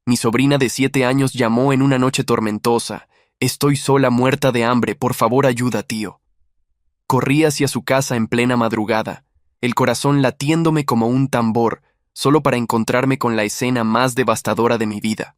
Mi sobrina de 7 años llamó en una noche tormentosa. Estoy sola, muerta de hambre, por favor ayuda, tío. Corrí hacia su casa en plena madrugada, el corazón latiéndome como un tambor, solo para encontrarme con la escena más devastadora de mi vida.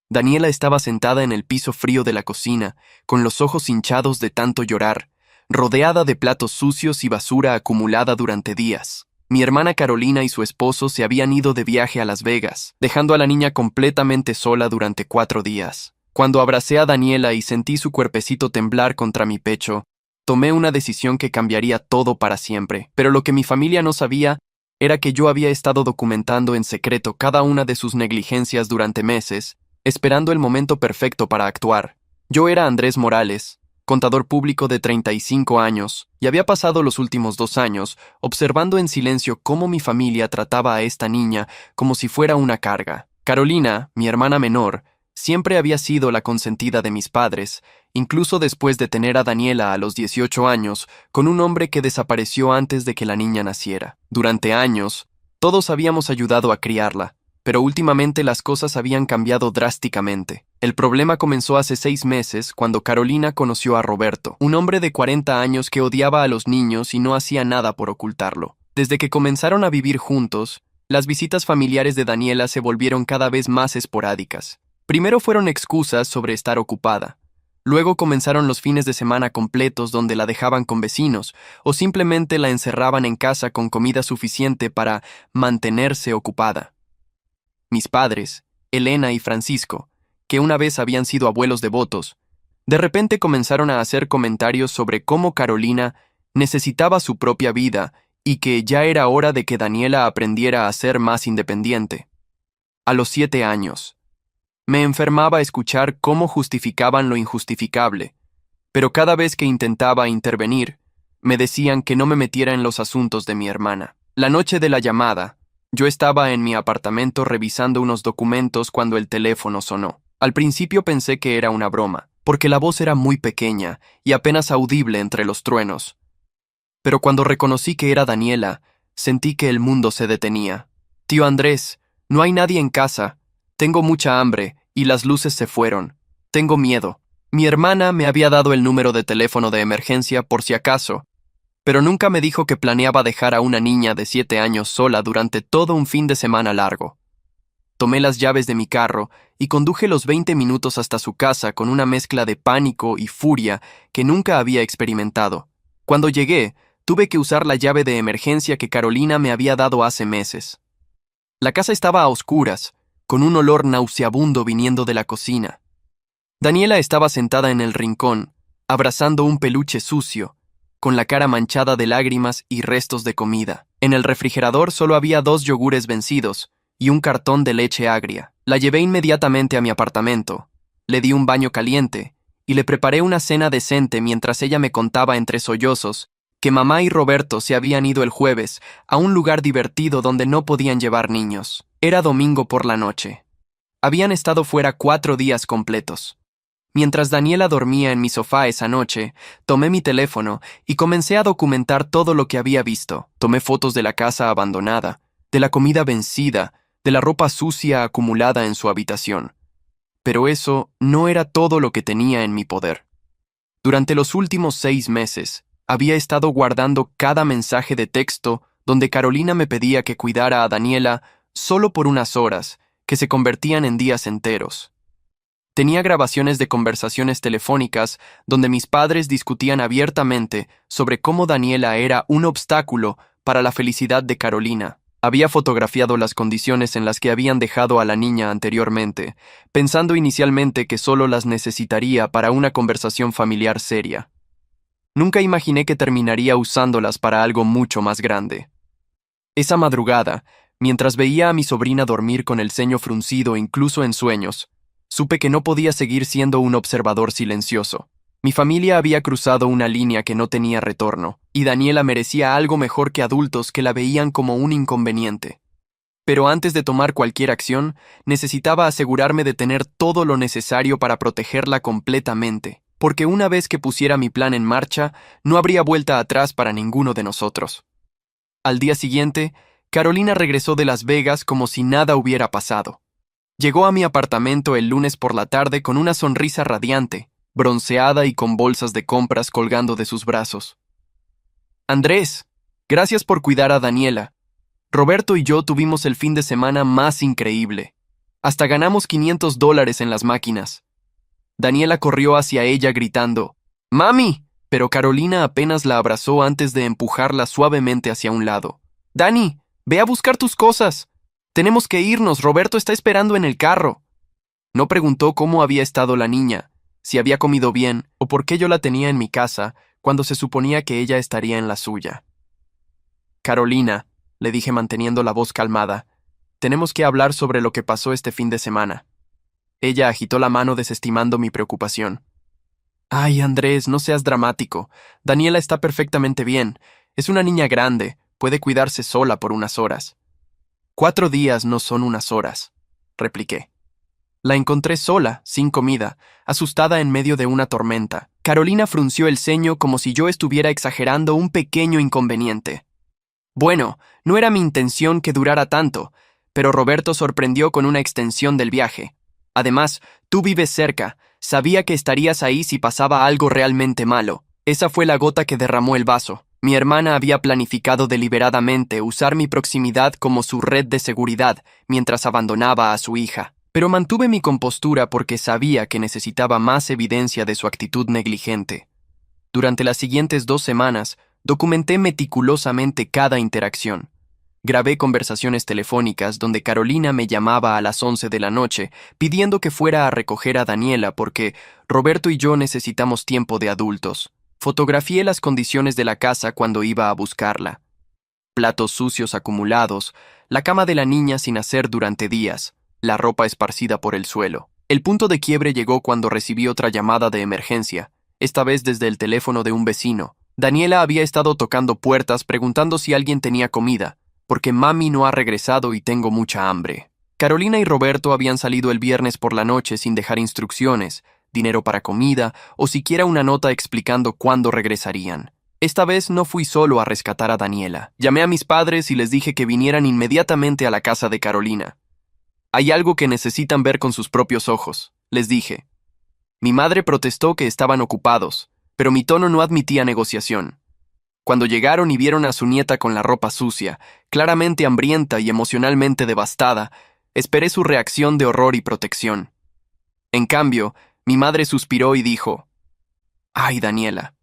Daniela estaba sentada en el piso frío de la cocina, con los ojos hinchados de tanto llorar, rodeada de platos sucios y basura acumulada durante días. Mi hermana Carolina y su esposo se habían ido de viaje a Las Vegas, dejando a la niña completamente sola durante 4 días. Cuando abracé a Daniela y sentí su cuerpecito temblar contra mi pecho, tomé una decisión que cambiaría todo para siempre. Pero lo que mi familia no sabía era que yo había estado documentando en secreto cada una de sus negligencias durante meses, esperando el momento perfecto para actuar. Yo era Andrés Morales, contador público de 35 años, y había pasado los últimos 2 años observando en silencio cómo mi familia trataba a esta niña como si fuera una carga. Carolina, mi hermana menor, siempre había sido la consentida de mis padres, incluso después de tener a Daniela a los 18 años, con un hombre que desapareció antes de que la niña naciera. Durante años, todos habíamos ayudado a criarla, pero últimamente las cosas habían cambiado drásticamente. El problema comenzó hace 6 meses, cuando Carolina conoció a Roberto, un hombre de 40 años que odiaba a los niños y no hacía nada por ocultarlo. Desde que comenzaron a vivir juntos, las visitas familiares de Daniela se volvieron cada vez más esporádicas. Primero fueron excusas sobre estar ocupada. Luego comenzaron los fines de semana completos donde la dejaban con vecinos o simplemente la encerraban en casa con comida suficiente para mantenerse ocupada. Mis padres, Elena y Francisco, que una vez habían sido abuelos devotos, de repente comenzaron a hacer comentarios sobre cómo Carolina necesitaba su propia vida y que ya era hora de que Daniela aprendiera a ser más independiente. A los 7 años, me enfermaba escuchar cómo justificaban lo injustificable, pero cada vez que intentaba intervenir, me decían que no me metiera en los asuntos de mi hermana. La noche de la llamada, yo estaba en mi apartamento revisando unos documentos cuando el teléfono sonó. Al principio pensé que era una broma, porque la voz era muy pequeña y apenas audible entre los truenos. Pero cuando reconocí que era Daniela, sentí que el mundo se detenía. «Tío Andrés, no hay nadie en casa. Tengo mucha hambre y las luces se fueron. Tengo miedo». Mi hermana me había dado el número de teléfono de emergencia por si acaso, pero nunca me dijo que planeaba dejar a una niña de 7 años sola durante todo un fin de semana largo. Tomé las llaves de mi carro y conduje los 20 minutos hasta su casa con una mezcla de pánico y furia que nunca había experimentado. Cuando llegué, tuve que usar la llave de emergencia que Carolina me había dado hace meses. La casa estaba a oscuras, con un olor nauseabundo viniendo de la cocina. Daniela estaba sentada en el rincón, abrazando un peluche sucio, con la cara manchada de lágrimas y restos de comida. En el refrigerador solo había 2 yogures vencidos y un cartón de leche agria. La llevé inmediatamente a mi apartamento, le di un baño caliente y le preparé una cena decente mientras ella me contaba entre sollozos que mamá y Roberto se habían ido el jueves a un lugar divertido donde no podían llevar niños. Era domingo por la noche. Habían estado fuera 4 días completos. Mientras Daniela dormía en mi sofá esa noche, tomé mi teléfono y comencé a documentar todo lo que había visto. Tomé fotos de la casa abandonada, de la comida vencida, de la ropa sucia acumulada en su habitación. Pero eso no era todo lo que tenía en mi poder. Durante los últimos 6 meses, había estado guardando cada mensaje de texto donde Carolina me pedía que cuidara a Daniela solo por unas horas, que se convertían en días enteros. Tenía grabaciones de conversaciones telefónicas donde mis padres discutían abiertamente sobre cómo Daniela era un obstáculo para la felicidad de Carolina. Había fotografiado las condiciones en las que habían dejado a la niña anteriormente, pensando inicialmente que solo las necesitaría para una conversación familiar seria. Nunca imaginé que terminaría usándolas para algo mucho más grande. Esa madrugada, mientras veía a mi sobrina dormir con el ceño fruncido incluso en sueños, supe que no podía seguir siendo un observador silencioso. Mi familia había cruzado una línea que no tenía retorno, y Daniela merecía algo mejor que adultos que la veían como un inconveniente. Pero antes de tomar cualquier acción, necesitaba asegurarme de tener todo lo necesario para protegerla completamente, porque una vez que pusiera mi plan en marcha, no habría vuelta atrás para ninguno de nosotros. Al día siguiente, Carolina regresó de Las Vegas como si nada hubiera pasado. Llegó a mi apartamento el lunes por la tarde con una sonrisa radiante, bronceada y con bolsas de compras colgando de sus brazos. Andrés, gracias por cuidar a Daniela. Roberto y yo tuvimos el fin de semana más increíble. Hasta ganamos $500 en las máquinas. Daniela corrió hacia ella gritando, ¡Mami! Pero Carolina apenas la abrazó antes de empujarla suavemente hacia un lado. Dani, ve a buscar tus cosas. Tenemos que irnos, Roberto está esperando en el carro. No preguntó cómo había estado la niña, si había comido bien o por qué yo la tenía en mi casa cuando se suponía que ella estaría en la suya. Carolina, le dije manteniendo la voz calmada, tenemos que hablar sobre lo que pasó este fin de semana. Ella agitó la mano desestimando mi preocupación. Ay, Andrés, no seas dramático. Daniela está perfectamente bien. Es una niña grande, puede cuidarse sola por unas horas. 4 días no son unas horas, repliqué. La encontré sola, sin comida, asustada en medio de una tormenta. Carolina frunció el ceño como si yo estuviera exagerando un pequeño inconveniente. Bueno, no era mi intención que durara tanto, pero Roberto sorprendió con una extensión del viaje. Además, tú vives cerca, sabía que estarías ahí si pasaba algo realmente malo. Esa fue la gota que derramó el vaso. Mi hermana había planificado deliberadamente usar mi proximidad como su red de seguridad mientras abandonaba a su hija. Pero mantuve mi compostura porque sabía que necesitaba más evidencia de su actitud negligente. Durante las siguientes 2 semanas, documenté meticulosamente cada interacción. Grabé conversaciones telefónicas donde Carolina me llamaba a las 11 de la noche pidiendo que fuera a recoger a Daniela porque Roberto y yo necesitamos tiempo de adultos. Fotografié las condiciones de la casa cuando iba a buscarla. Platos sucios acumulados, la cama de la niña sin hacer durante días, la ropa esparcida por el suelo. El punto de quiebre llegó cuando recibí otra llamada de emergencia, esta vez desde el teléfono de un vecino. Daniela había estado tocando puertas preguntando si alguien tenía comida, porque mami no ha regresado y tengo mucha hambre. Carolina y Roberto habían salido el viernes por la noche sin dejar instrucciones, dinero para comida o siquiera una nota explicando cuándo regresarían. Esta vez no fui solo a rescatar a Daniela. Llamé a mis padres y les dije que vinieran inmediatamente a la casa de Carolina. Hay algo que necesitan ver con sus propios ojos, les dije. Mi madre protestó que estaban ocupados, pero mi tono no admitía negociación. Cuando llegaron y vieron a su nieta con la ropa sucia, claramente hambrienta y emocionalmente devastada, esperé su reacción de horror y protección. En cambio, mi madre suspiró y dijo, «Ay, Daniela,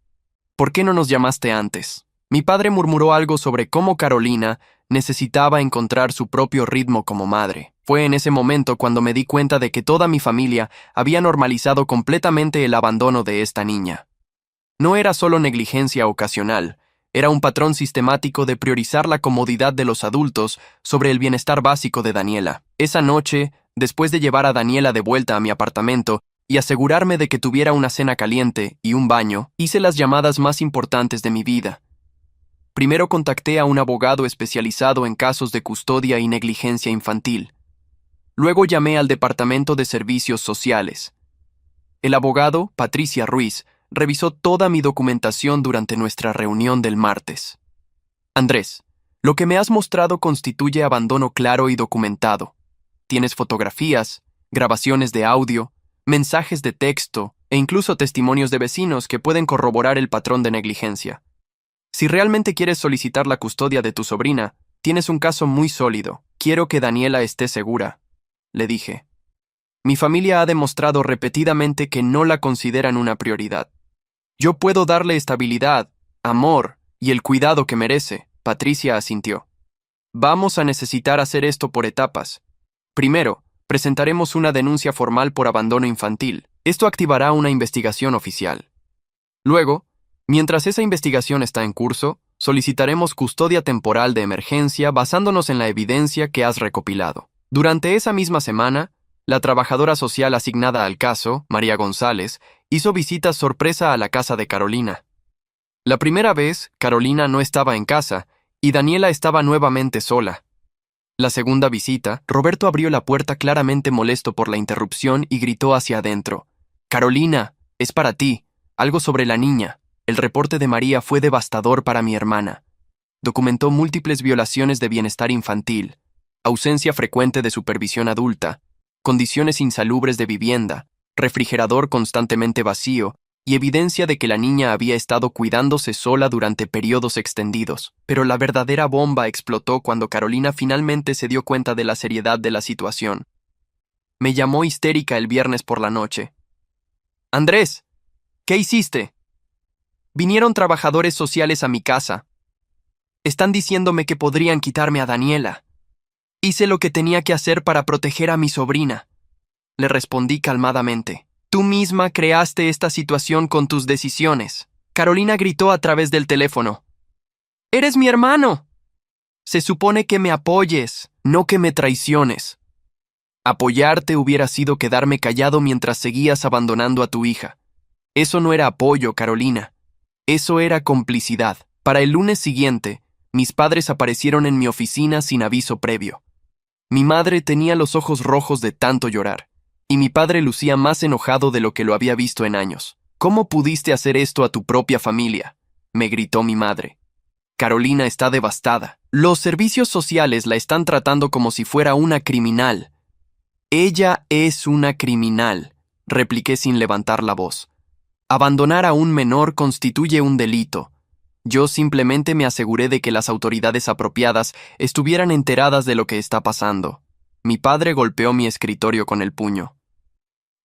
¿por qué no nos llamaste antes?» Mi padre murmuró algo sobre cómo Carolina necesitaba encontrar su propio ritmo como madre. Fue en ese momento cuando me di cuenta de que toda mi familia había normalizado completamente el abandono de esta niña. No era solo negligencia ocasional, era un patrón sistemático de priorizar la comodidad de los adultos sobre el bienestar básico de Daniela. Esa noche, después de llevar a Daniela de vuelta a mi apartamento y asegurarme de que tuviera una cena caliente y un baño, hice las llamadas más importantes de mi vida. Primero contacté a un abogado especializado en casos de custodia y negligencia infantil. Luego llamé al Departamento de Servicios Sociales. El abogado, Patricia Ruiz, revisó toda mi documentación durante nuestra reunión del martes. Andrés, lo que me has mostrado constituye abandono claro y documentado. Tienes fotografías, grabaciones de audio, mensajes de texto e incluso testimonios de vecinos que pueden corroborar el patrón de negligencia. Si realmente quieres solicitar la custodia de tu sobrina, tienes un caso muy sólido. Quiero que Daniela esté segura, le dije. Mi familia ha demostrado repetidamente que no la consideran una prioridad. Yo puedo darle estabilidad, amor y el cuidado que merece, Patricia asintió. Vamos a necesitar hacer esto por etapas. Primero, presentaremos una denuncia formal por abandono infantil. Esto activará una investigación oficial. Luego, mientras esa investigación está en curso, solicitaremos custodia temporal de emergencia basándonos en la evidencia que has recopilado. Durante esa misma semana, la trabajadora social asignada al caso, María González, hizo visitas sorpresa a la casa de Carolina. La primera vez, Carolina no estaba en casa y Daniela estaba nuevamente sola. La segunda visita, Roberto abrió la puerta claramente molesto por la interrupción y gritó hacia adentro. «Carolina, es para ti, algo sobre la niña. El reporte de María fue devastador para mi hermana. Documentó múltiples violaciones de bienestar infantil, ausencia frecuente de supervisión adulta, condiciones insalubres de vivienda, refrigerador constantemente vacío y evidencia de que la niña había estado cuidándose sola durante periodos extendidos. Pero la verdadera bomba explotó cuando Carolina finalmente se dio cuenta de la seriedad de la situación. Me llamó histérica el viernes por la noche. «Andrés, ¿qué hiciste? Vinieron trabajadores sociales a mi casa. Están diciéndome que podrían quitarme a Daniela. Hice lo que tenía que hacer para proteger a mi sobrina», le respondí calmadamente. «Tú misma creaste esta situación con tus decisiones». Carolina gritó a través del teléfono. «¡Eres mi hermano! Se supone que me apoyes, no que me traiciones. Apoyarte hubiera sido quedarme callado mientras seguías abandonando a tu hija. Eso no era apoyo, Carolina. Eso era complicidad». Para el lunes siguiente, mis padres aparecieron en mi oficina sin aviso previo. Mi madre tenía los ojos rojos de tanto llorar, y mi padre lucía más enojado de lo que lo había visto en años. «¿Cómo pudiste hacer esto a tu propia familia?», me gritó mi madre. «Carolina está devastada. Los servicios sociales la están tratando como si fuera una criminal». «Ella es una criminal», repliqué sin levantar la voz. «Abandonar a un menor constituye un delito. Yo simplemente me aseguré de que las autoridades apropiadas estuvieran enteradas de lo que está pasando». Mi padre golpeó mi escritorio con el puño.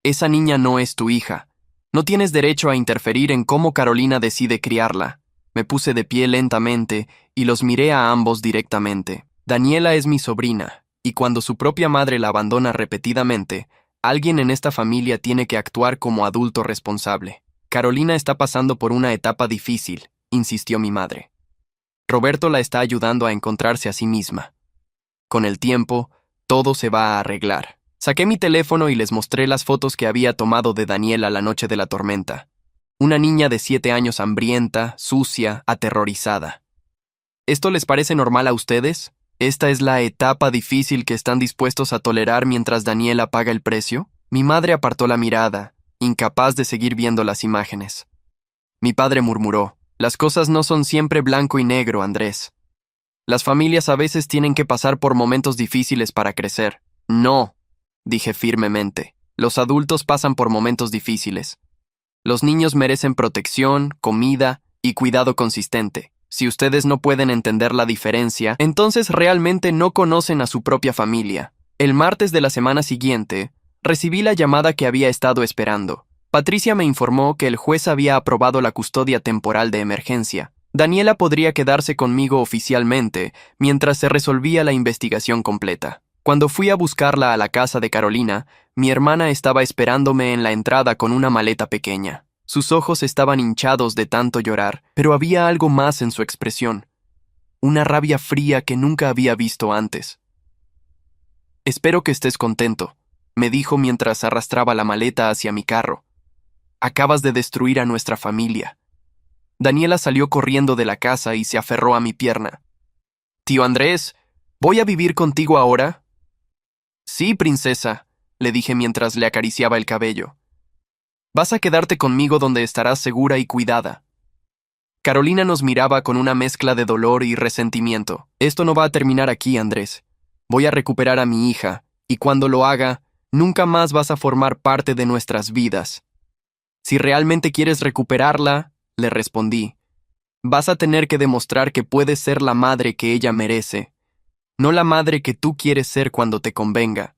«Esa niña no es tu hija. No tienes derecho a interferir en cómo Carolina decide criarla». Me puse de pie lentamente y los miré a ambos directamente. Daniela es mi sobrina, y cuando su propia madre la abandona repetidamente, alguien en esta familia tiene que actuar como adulto responsable. «Carolina está pasando por una etapa difícil», insistió mi madre. «Roberto la está ayudando a encontrarse a sí misma. Con el tiempo, todo se va a arreglar». Saqué mi teléfono y les mostré las fotos que había tomado de Daniela la noche de la tormenta. Una niña de 7 años hambrienta, sucia, aterrorizada. ¿Esto les parece normal a ustedes? ¿Esta es la etapa difícil que están dispuestos a tolerar mientras Daniela paga el precio? Mi madre apartó la mirada, incapaz de seguir viendo las imágenes. Mi padre murmuró: «Las cosas no son siempre blanco y negro, Andrés. Las familias a veces tienen que pasar por momentos difíciles para crecer». «No», dije firmemente. «Los adultos pasan por momentos difíciles. Los niños merecen protección, comida y cuidado consistente. Si ustedes no pueden entender la diferencia, entonces realmente no conocen a su propia familia». El martes de la semana siguiente, recibí la llamada que había estado esperando. Patricia me informó que el juez había aprobado la custodia temporal de emergencia. Daniela podría quedarse conmigo oficialmente mientras se resolvía la investigación completa. Cuando fui a buscarla a la casa de Carolina, mi hermana estaba esperándome en la entrada con una maleta pequeña. Sus ojos estaban hinchados de tanto llorar, pero había algo más en su expresión. Una rabia fría que nunca había visto antes. «Espero que estés contento», me dijo mientras arrastraba la maleta hacia mi carro. «Acabas de destruir a nuestra familia». Daniela salió corriendo de la casa y se aferró a mi pierna. «Tío Andrés, ¿voy a vivir contigo ahora?» «Sí, princesa», le dije mientras le acariciaba el cabello. «Vas a quedarte conmigo donde estarás segura y cuidada». Carolina nos miraba con una mezcla de dolor y resentimiento. «Esto no va a terminar aquí, Andrés. Voy a recuperar a mi hija, y cuando lo haga, nunca más vas a formar parte de nuestras vidas». «Si realmente quieres recuperarla», le respondí, «vas a tener que demostrar que puedes ser la madre que ella merece, no la madre que tú quieres ser cuando te convenga».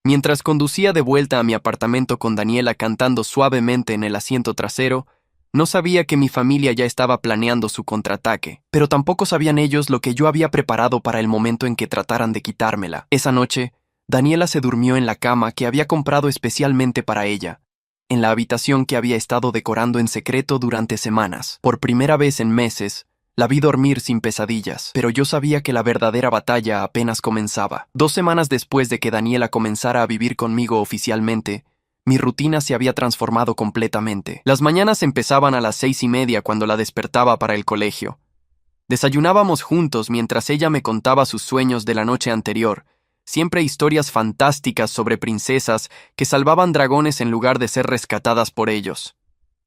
Mientras conducía de vuelta a mi apartamento con Daniela cantando suavemente en el asiento trasero, no sabía que mi familia ya estaba planeando su contraataque, pero tampoco sabían ellos lo que yo había preparado para el momento en que trataran de quitármela. Esa noche, Daniela se durmió en la cama que había comprado especialmente para ella, en la habitación que había estado decorando en secreto durante semanas. Por primera vez en meses, la vi dormir sin pesadillas, pero yo sabía que la verdadera batalla apenas comenzaba. 2 semanas después de que Daniela comenzara a vivir conmigo oficialmente, mi rutina se había transformado completamente. Las mañanas empezaban a las 6:30 cuando la despertaba para el colegio. Desayunábamos juntos mientras ella me contaba sus sueños de la noche anterior, siempre historias fantásticas sobre princesas que salvaban dragones en lugar de ser rescatadas por ellos.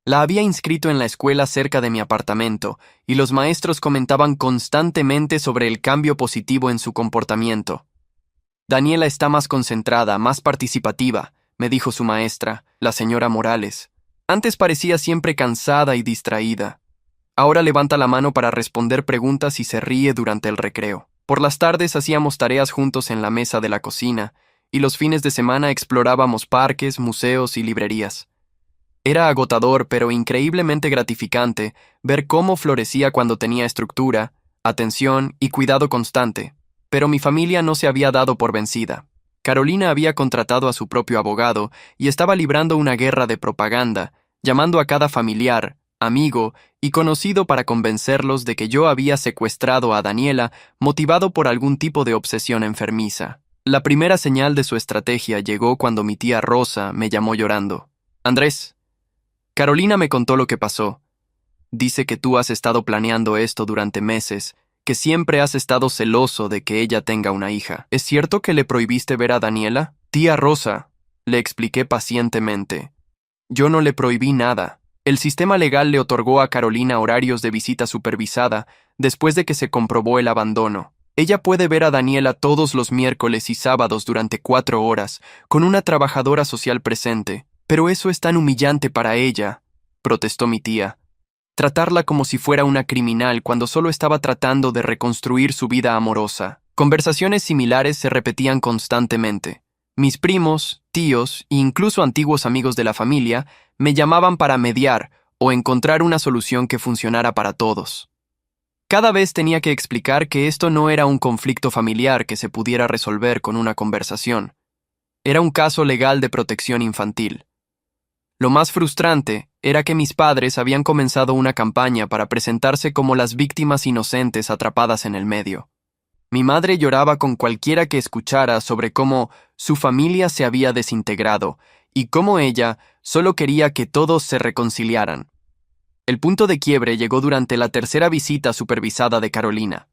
La había inscrito en la escuela cerca de mi apartamento, y los maestros comentaban constantemente sobre el cambio positivo en su comportamiento. Daniela está más concentrada, más participativa, me dijo su maestra, la señora Morales. Antes parecía siempre cansada y distraída. Ahora levanta la mano para responder preguntas y se ríe durante el recreo. Por las tardes hacíamos tareas juntos en la mesa de la cocina, y los fines de semana explorábamos parques, museos y librerías. Era agotador, pero increíblemente gratificante ver cómo florecía cuando tenía estructura, atención y cuidado constante. Pero mi familia no se había dado por vencida. Carolina había contratado a su propio abogado y estaba librando una guerra de propaganda, llamando a cada familiar, amigo y conocido para convencerlos de que yo había secuestrado a Daniela motivado por algún tipo de obsesión enfermiza. La primera señal de su estrategia llegó cuando mi tía Rosa me llamó llorando. Andrés, Carolina me contó lo que pasó. Dice que tú has estado planeando esto durante meses, que siempre has estado celoso de que ella tenga una hija. ¿Es cierto que le prohibiste ver a Daniela? Tía Rosa, le expliqué pacientemente. Yo no le prohibí nada. El sistema legal le otorgó a Carolina horarios de visita supervisada después de que se comprobó el abandono. Ella puede ver a Daniela todos los miércoles y sábados durante 4 horas, con una trabajadora social presente. Pero eso es tan humillante para ella, protestó mi tía. Tratarla como si fuera una criminal cuando solo estaba tratando de reconstruir su vida amorosa. Conversaciones similares se repetían constantemente. Mis primos, tíos e incluso antiguos amigos de la familia me llamaban para mediar o encontrar una solución que funcionara para todos. Cada vez tenía que explicar que esto no era un conflicto familiar que se pudiera resolver con una conversación. Era un caso legal de protección infantil. Lo más frustrante era que mis padres habían comenzado una campaña para presentarse como las víctimas inocentes atrapadas en el medio. Mi madre lloraba con cualquiera que escuchara sobre cómo su familia se había desintegrado y cómo ella solo quería que todos se reconciliaran. El punto de quiebre llegó durante la tercera visita supervisada de Carolina.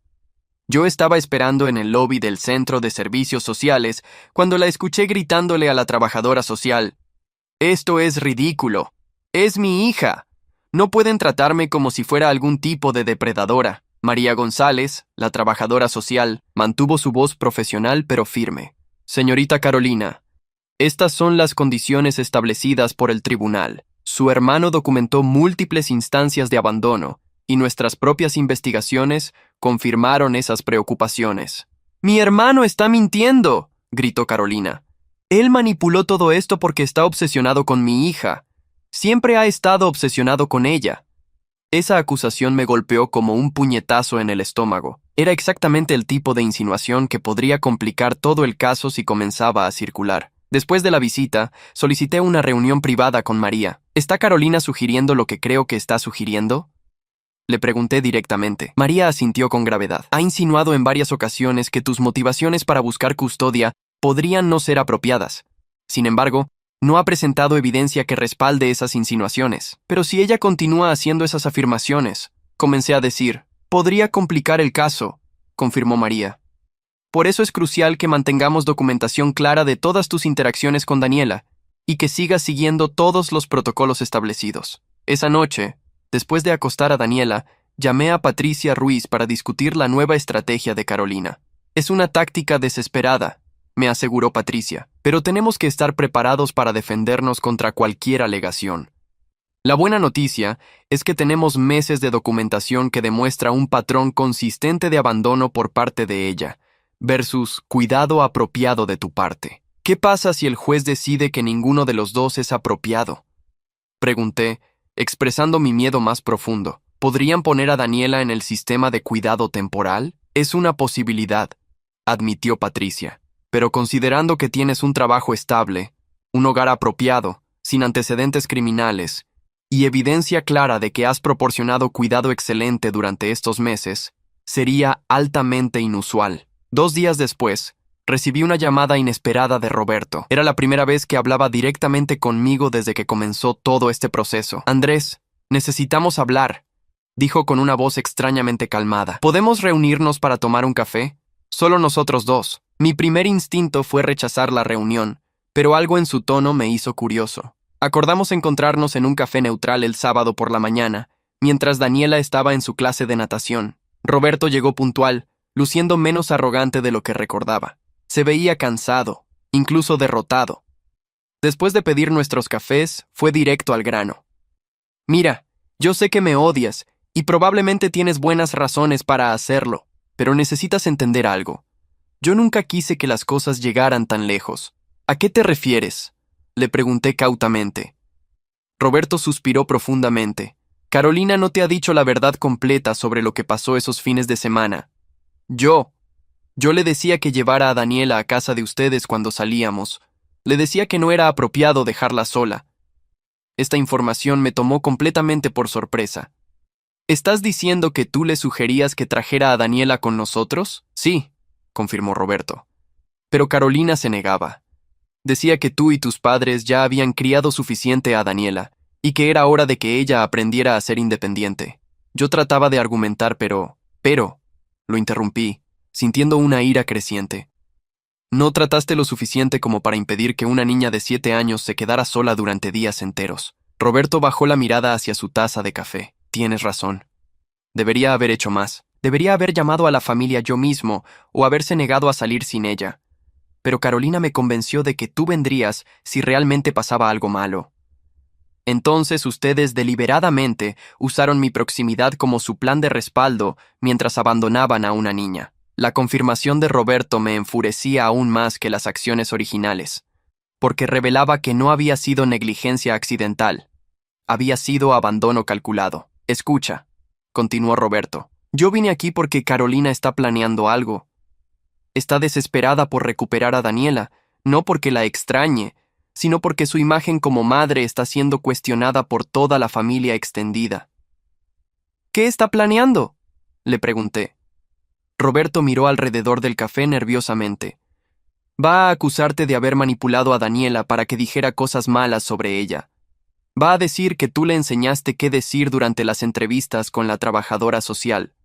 Yo estaba esperando en el lobby del Centro de Servicios Sociales cuando la escuché gritándole a la trabajadora social: «Esto es ridículo. Es mi hija. No pueden tratarme como si fuera algún tipo de depredadora». María González, la trabajadora social, mantuvo su voz profesional pero firme. «Señorita Carolina, estas son las condiciones establecidas por el tribunal. Su hermano documentó múltiples instancias de abandono y nuestras propias investigaciones confirmaron esas preocupaciones». «¡Mi hermano está mintiendo!», gritó Carolina. «Él manipuló todo esto porque está obsesionado con mi hija. Siempre ha estado obsesionado con ella». Esa acusación me golpeó como un puñetazo en el estómago. Era exactamente el tipo de insinuación que podría complicar todo el caso si comenzaba a circular. Después de la visita, solicité una reunión privada con María. ¿Está Carolina sugiriendo lo que creo que está sugiriendo?, le pregunté directamente. María asintió con gravedad. «Ha insinuado en varias ocasiones que tus motivaciones para buscar custodia podrían no ser apropiadas. Sin embargo, no ha presentado evidencia que respalde esas insinuaciones. Pero si ella continúa haciendo esas afirmaciones», comencé a decir. «Podría complicar el caso», confirmó María. «Por eso es crucial que mantengamos documentación clara de todas tus interacciones con Daniela y que sigas siguiendo todos los protocolos establecidos». Esa noche, después de acostar a Daniela, llamé a Patricia Ruiz para discutir la nueva estrategia de Carolina. «Es una táctica desesperada», me aseguró Patricia, «pero tenemos que estar preparados para defendernos contra cualquier alegación». La buena noticia es que tenemos meses de documentación que demuestra un patrón consistente de abandono por parte de ella, versus cuidado apropiado de tu parte. ¿Qué pasa si el juez decide que ninguno de los dos es apropiado?, pregunté, expresando mi miedo más profundo. ¿Podrían poner a Daniela en el sistema de cuidado temporal? Es una posibilidad, admitió Patricia. Pero considerando que tienes un trabajo estable, un hogar apropiado, sin antecedentes criminales, y evidencia clara de que has proporcionado cuidado excelente durante estos meses, sería altamente inusual. 2 días después, recibí una llamada inesperada de Roberto. Era la primera vez que hablaba directamente conmigo desde que comenzó todo este proceso. «Andrés, necesitamos hablar», dijo con una voz extrañamente calmada. «¿Podemos reunirnos para tomar un café? Solo nosotros dos». Mi primer instinto fue rechazar la reunión, pero algo en su tono me hizo curioso. Acordamos encontrarnos en un café neutral el sábado por la mañana, mientras Daniela estaba en su clase de natación. Roberto llegó puntual, luciendo menos arrogante de lo que recordaba. Se veía cansado, incluso derrotado. Después de pedir nuestros cafés, fue directo al grano. Mira, yo sé que me odias, y probablemente tienes buenas razones para hacerlo, pero necesitas entender algo. Yo nunca quise que las cosas llegaran tan lejos. ¿A qué te refieres?, le pregunté cautamente. Roberto suspiró profundamente. Carolina no te ha dicho la verdad completa sobre lo que pasó esos fines de semana. Yo le decía que llevara a Daniela a casa de ustedes cuando salíamos. Le decía que no era apropiado dejarla sola. Esta información me tomó completamente por sorpresa. ¿Estás diciendo que tú le sugerías que trajera a Daniela con nosotros? Sí, confirmó Roberto. Pero Carolina se negaba. Decía que tú y tus padres ya habían criado suficiente a Daniela, y que era hora de que ella aprendiera a ser independiente. Yo trataba de argumentar, pero, lo interrumpí, sintiendo una ira creciente. No trataste lo suficiente como para impedir que una niña de 7 años se quedara sola durante días enteros. Roberto bajó la mirada hacia su taza de café. Tienes razón. Debería haber hecho más. Debería haber llamado a la familia yo mismo, o haberse negado a salir sin ella. Pero Carolina me convenció de que tú vendrías si realmente pasaba algo malo. Entonces ustedes deliberadamente usaron mi proximidad como su plan de respaldo mientras abandonaban a una niña. La confirmación de Roberto me enfurecía aún más que las acciones originales, porque revelaba que no había sido negligencia accidental, había sido abandono calculado. Escucha, continuó Roberto, yo vine aquí porque Carolina está planeando algo. Está desesperada por recuperar a Daniela, no porque la extrañe, sino porque su imagen como madre está siendo cuestionada por toda la familia extendida. ¿Qué está planeando?, le pregunté. Roberto miró alrededor del café nerviosamente. Va a acusarte de haber manipulado a Daniela para que dijera cosas malas sobre ella. Va a decir que tú le enseñaste qué decir durante las entrevistas con la trabajadora social.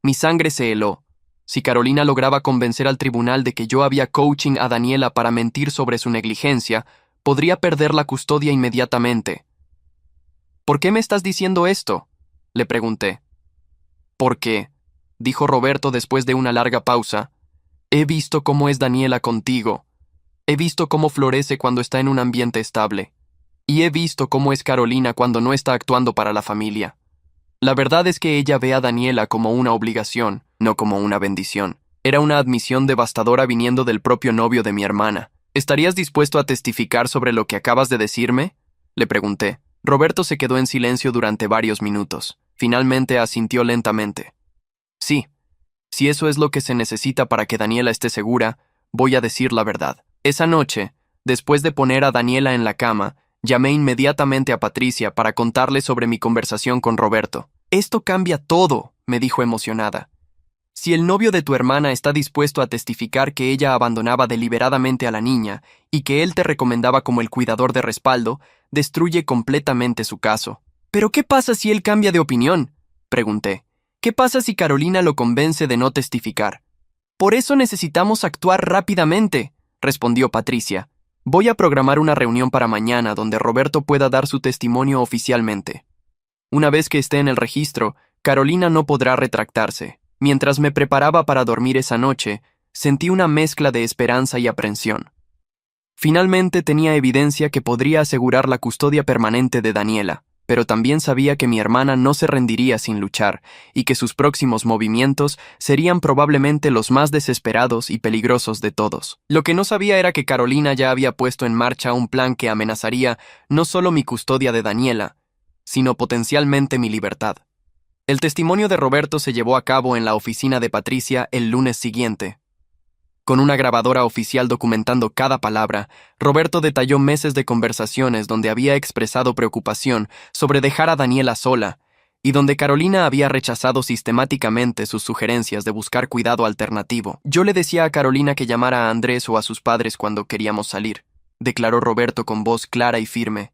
Mi sangre se heló. Si Carolina lograba convencer al tribunal de que yo había coaching a Daniela para mentir sobre su negligencia, podría perder la custodia inmediatamente. ¿Por qué me estás diciendo esto?, le pregunté. Porque, dijo Roberto después de una larga pausa, he visto cómo es Daniela contigo. He visto cómo florece cuando está en un ambiente estable. Y he visto cómo es Carolina cuando no está actuando para la familia. La verdad es que ella ve a Daniela como una obligación, no como una bendición. Era una admisión devastadora viniendo del propio novio de mi hermana. ¿Estarías dispuesto a testificar sobre lo que acabas de decirme?, le pregunté. Roberto se quedó en silencio durante varios minutos. Finalmente asintió lentamente. Sí, si eso es lo que se necesita para que Daniela esté segura, voy a decir la verdad. Esa noche, después de poner a Daniela en la cama, llamé inmediatamente a Patricia para contarle sobre mi conversación con Roberto. Esto cambia todo, me dijo emocionada. Si el novio de tu hermana está dispuesto a testificar que ella abandonaba deliberadamente a la niña y que él te recomendaba como el cuidador de respaldo, destruye completamente su caso. ¿Pero qué pasa si él cambia de opinión?, pregunté. ¿Qué pasa si Carolina lo convence de no testificar? Por eso necesitamos actuar rápidamente, respondió Patricia. Voy a programar una reunión para mañana donde Roberto pueda dar su testimonio oficialmente. Una vez que esté en el registro, Carolina no podrá retractarse. Mientras me preparaba para dormir esa noche, sentí una mezcla de esperanza y aprensión. Finalmente tenía evidencia que podría asegurar la custodia permanente de Daniela, pero también sabía que mi hermana no se rendiría sin luchar y que sus próximos movimientos serían probablemente los más desesperados y peligrosos de todos. Lo que no sabía era que Carolina ya había puesto en marcha un plan que amenazaría no solo mi custodia de Daniela, sino potencialmente mi libertad. El testimonio de Roberto se llevó a cabo en la oficina de Patricia el lunes siguiente. Con una grabadora oficial documentando cada palabra, Roberto detalló meses de conversaciones donde había expresado preocupación sobre dejar a Daniela sola y donde Carolina había rechazado sistemáticamente sus sugerencias de buscar cuidado alternativo. Yo le decía a Carolina que llamara a Andrés o a sus padres cuando queríamos salir, declaró Roberto con voz clara y firme.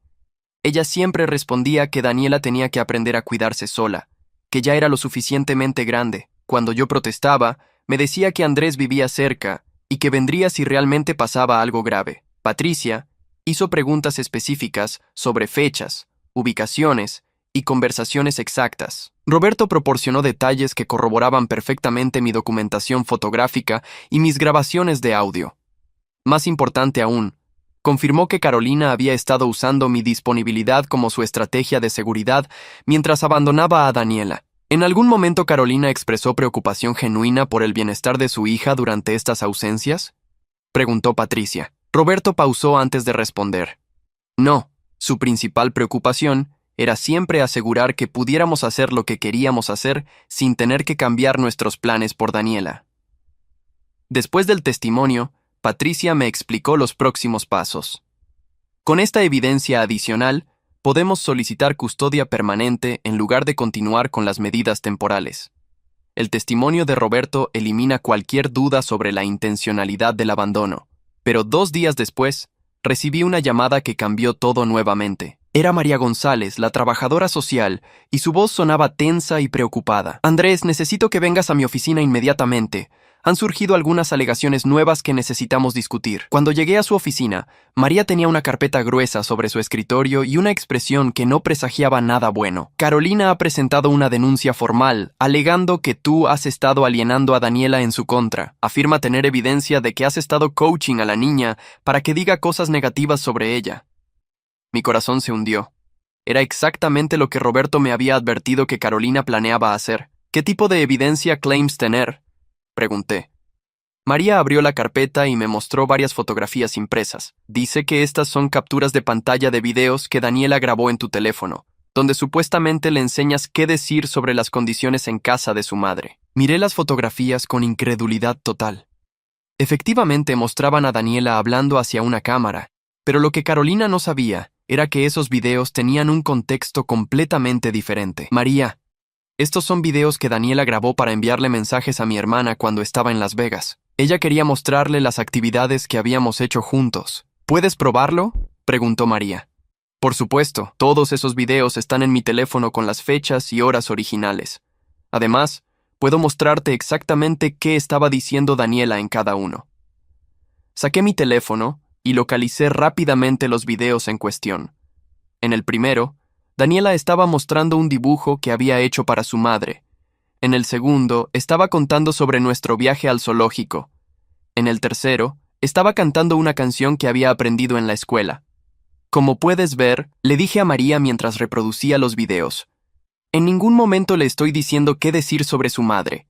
Ella siempre respondía que Daniela tenía que aprender a cuidarse sola, que ya era lo suficientemente grande. Cuando yo protestaba, me decía que Andrés vivía cerca y que vendría si realmente pasaba algo grave. Patricia hizo preguntas específicas sobre fechas, ubicaciones y conversaciones exactas. Roberto proporcionó detalles que corroboraban perfectamente mi documentación fotográfica y mis grabaciones de audio. Más importante aún, confirmó que Carolina había estado usando mi disponibilidad como su estrategia de seguridad mientras abandonaba a Daniela. ¿En algún momento Carolina expresó preocupación genuina por el bienestar de su hija durante estas ausencias?, preguntó Patricia. Roberto pausó antes de responder. No, su principal preocupación era siempre asegurar que pudiéramos hacer lo que queríamos hacer sin tener que cambiar nuestros planes por Daniela. Después del testimonio, Patricia me explicó los próximos pasos. Con esta evidencia adicional, podemos solicitar custodia permanente en lugar de continuar con las medidas temporales. El testimonio de Roberto elimina cualquier duda sobre la intencionalidad del abandono, pero 2 días después, recibí una llamada que cambió todo nuevamente. Era María González, la trabajadora social, y su voz sonaba tensa y preocupada. Andrés, necesito que vengas a mi oficina inmediatamente. Han surgido algunas alegaciones nuevas que necesitamos discutir. Cuando llegué a su oficina, María tenía una carpeta gruesa sobre su escritorio y una expresión que no presagiaba nada bueno. Carolina ha presentado una denuncia formal, alegando que tú has estado alienando a Daniela en su contra. Afirma tener evidencia de que has estado coaching a la niña para que diga cosas negativas sobre ella. Mi corazón se hundió. Era exactamente lo que Roberto me había advertido que Carolina planeaba hacer. ¿Qué tipo de evidencia claims tener?, pregunté. María abrió la carpeta y me mostró varias fotografías impresas. Dice que estas son capturas de pantalla de videos que Daniela grabó en tu teléfono, donde supuestamente le enseñas qué decir sobre las condiciones en casa de su madre. Miré las fotografías con incredulidad total. Efectivamente mostraban a Daniela hablando hacia una cámara, pero lo que Carolina no sabía era que esos videos tenían un contexto completamente diferente. María, estos son videos que Daniela grabó para enviarle mensajes a mi hermana cuando estaba en Las Vegas. Ella quería mostrarle las actividades que habíamos hecho juntos. ¿Puedes probarlo?, preguntó María. Por supuesto, todos esos videos están en mi teléfono con las fechas y horas originales. Además, puedo mostrarte exactamente qué estaba diciendo Daniela en cada uno. Saqué mi teléfono y localicé rápidamente los videos en cuestión. En el primero, Daniela estaba mostrando un dibujo que había hecho para su madre. En el segundo, estaba contando sobre nuestro viaje al zoológico. En el tercero, estaba cantando una canción que había aprendido en la escuela. Como puedes ver, le dije a María mientras reproducía los videos. En ningún momento le estoy diciendo qué decir sobre su madre.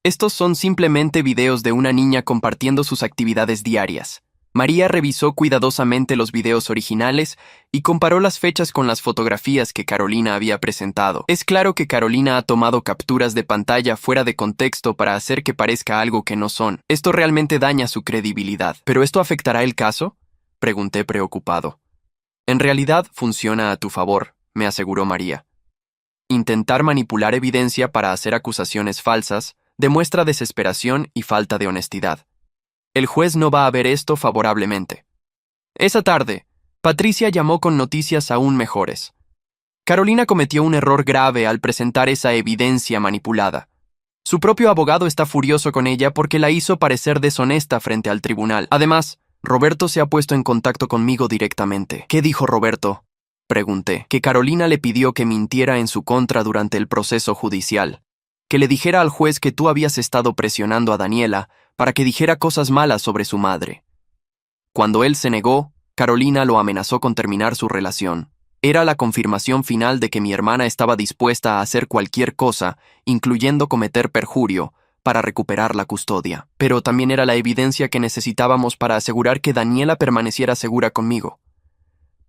Estos son simplemente videos de una niña compartiendo sus actividades diarias. María revisó cuidadosamente los videos originales y comparó las fechas con las fotografías que Carolina había presentado. Es claro que Carolina ha tomado capturas de pantalla fuera de contexto para hacer que parezca algo que no son. Esto realmente daña su credibilidad. ¿Pero esto afectará el caso?, pregunté preocupado. En realidad funciona a tu favor, me aseguró María. Intentar manipular evidencia para hacer acusaciones falsas demuestra desesperación y falta de honestidad. El juez no va a ver esto favorablemente. Esa tarde, Patricia llamó con noticias aún mejores. Carolina cometió un error grave al presentar esa evidencia manipulada. Su propio abogado está furioso con ella porque la hizo parecer deshonesta frente al tribunal. Además, Roberto se ha puesto en contacto conmigo directamente. ¿Qué dijo Roberto?, pregunté. Que Carolina le pidió que mintiera en su contra durante el proceso judicial. Que le dijera al juez que tú habías estado presionando a Daniela para que dijera cosas malas sobre su madre. Cuando él se negó, Carolina lo amenazó con terminar su relación. Era la confirmación final de que mi hermana estaba dispuesta a hacer cualquier cosa, incluyendo cometer perjurio, para recuperar la custodia. Pero también era la evidencia que necesitábamos para asegurar que Daniela permaneciera segura conmigo.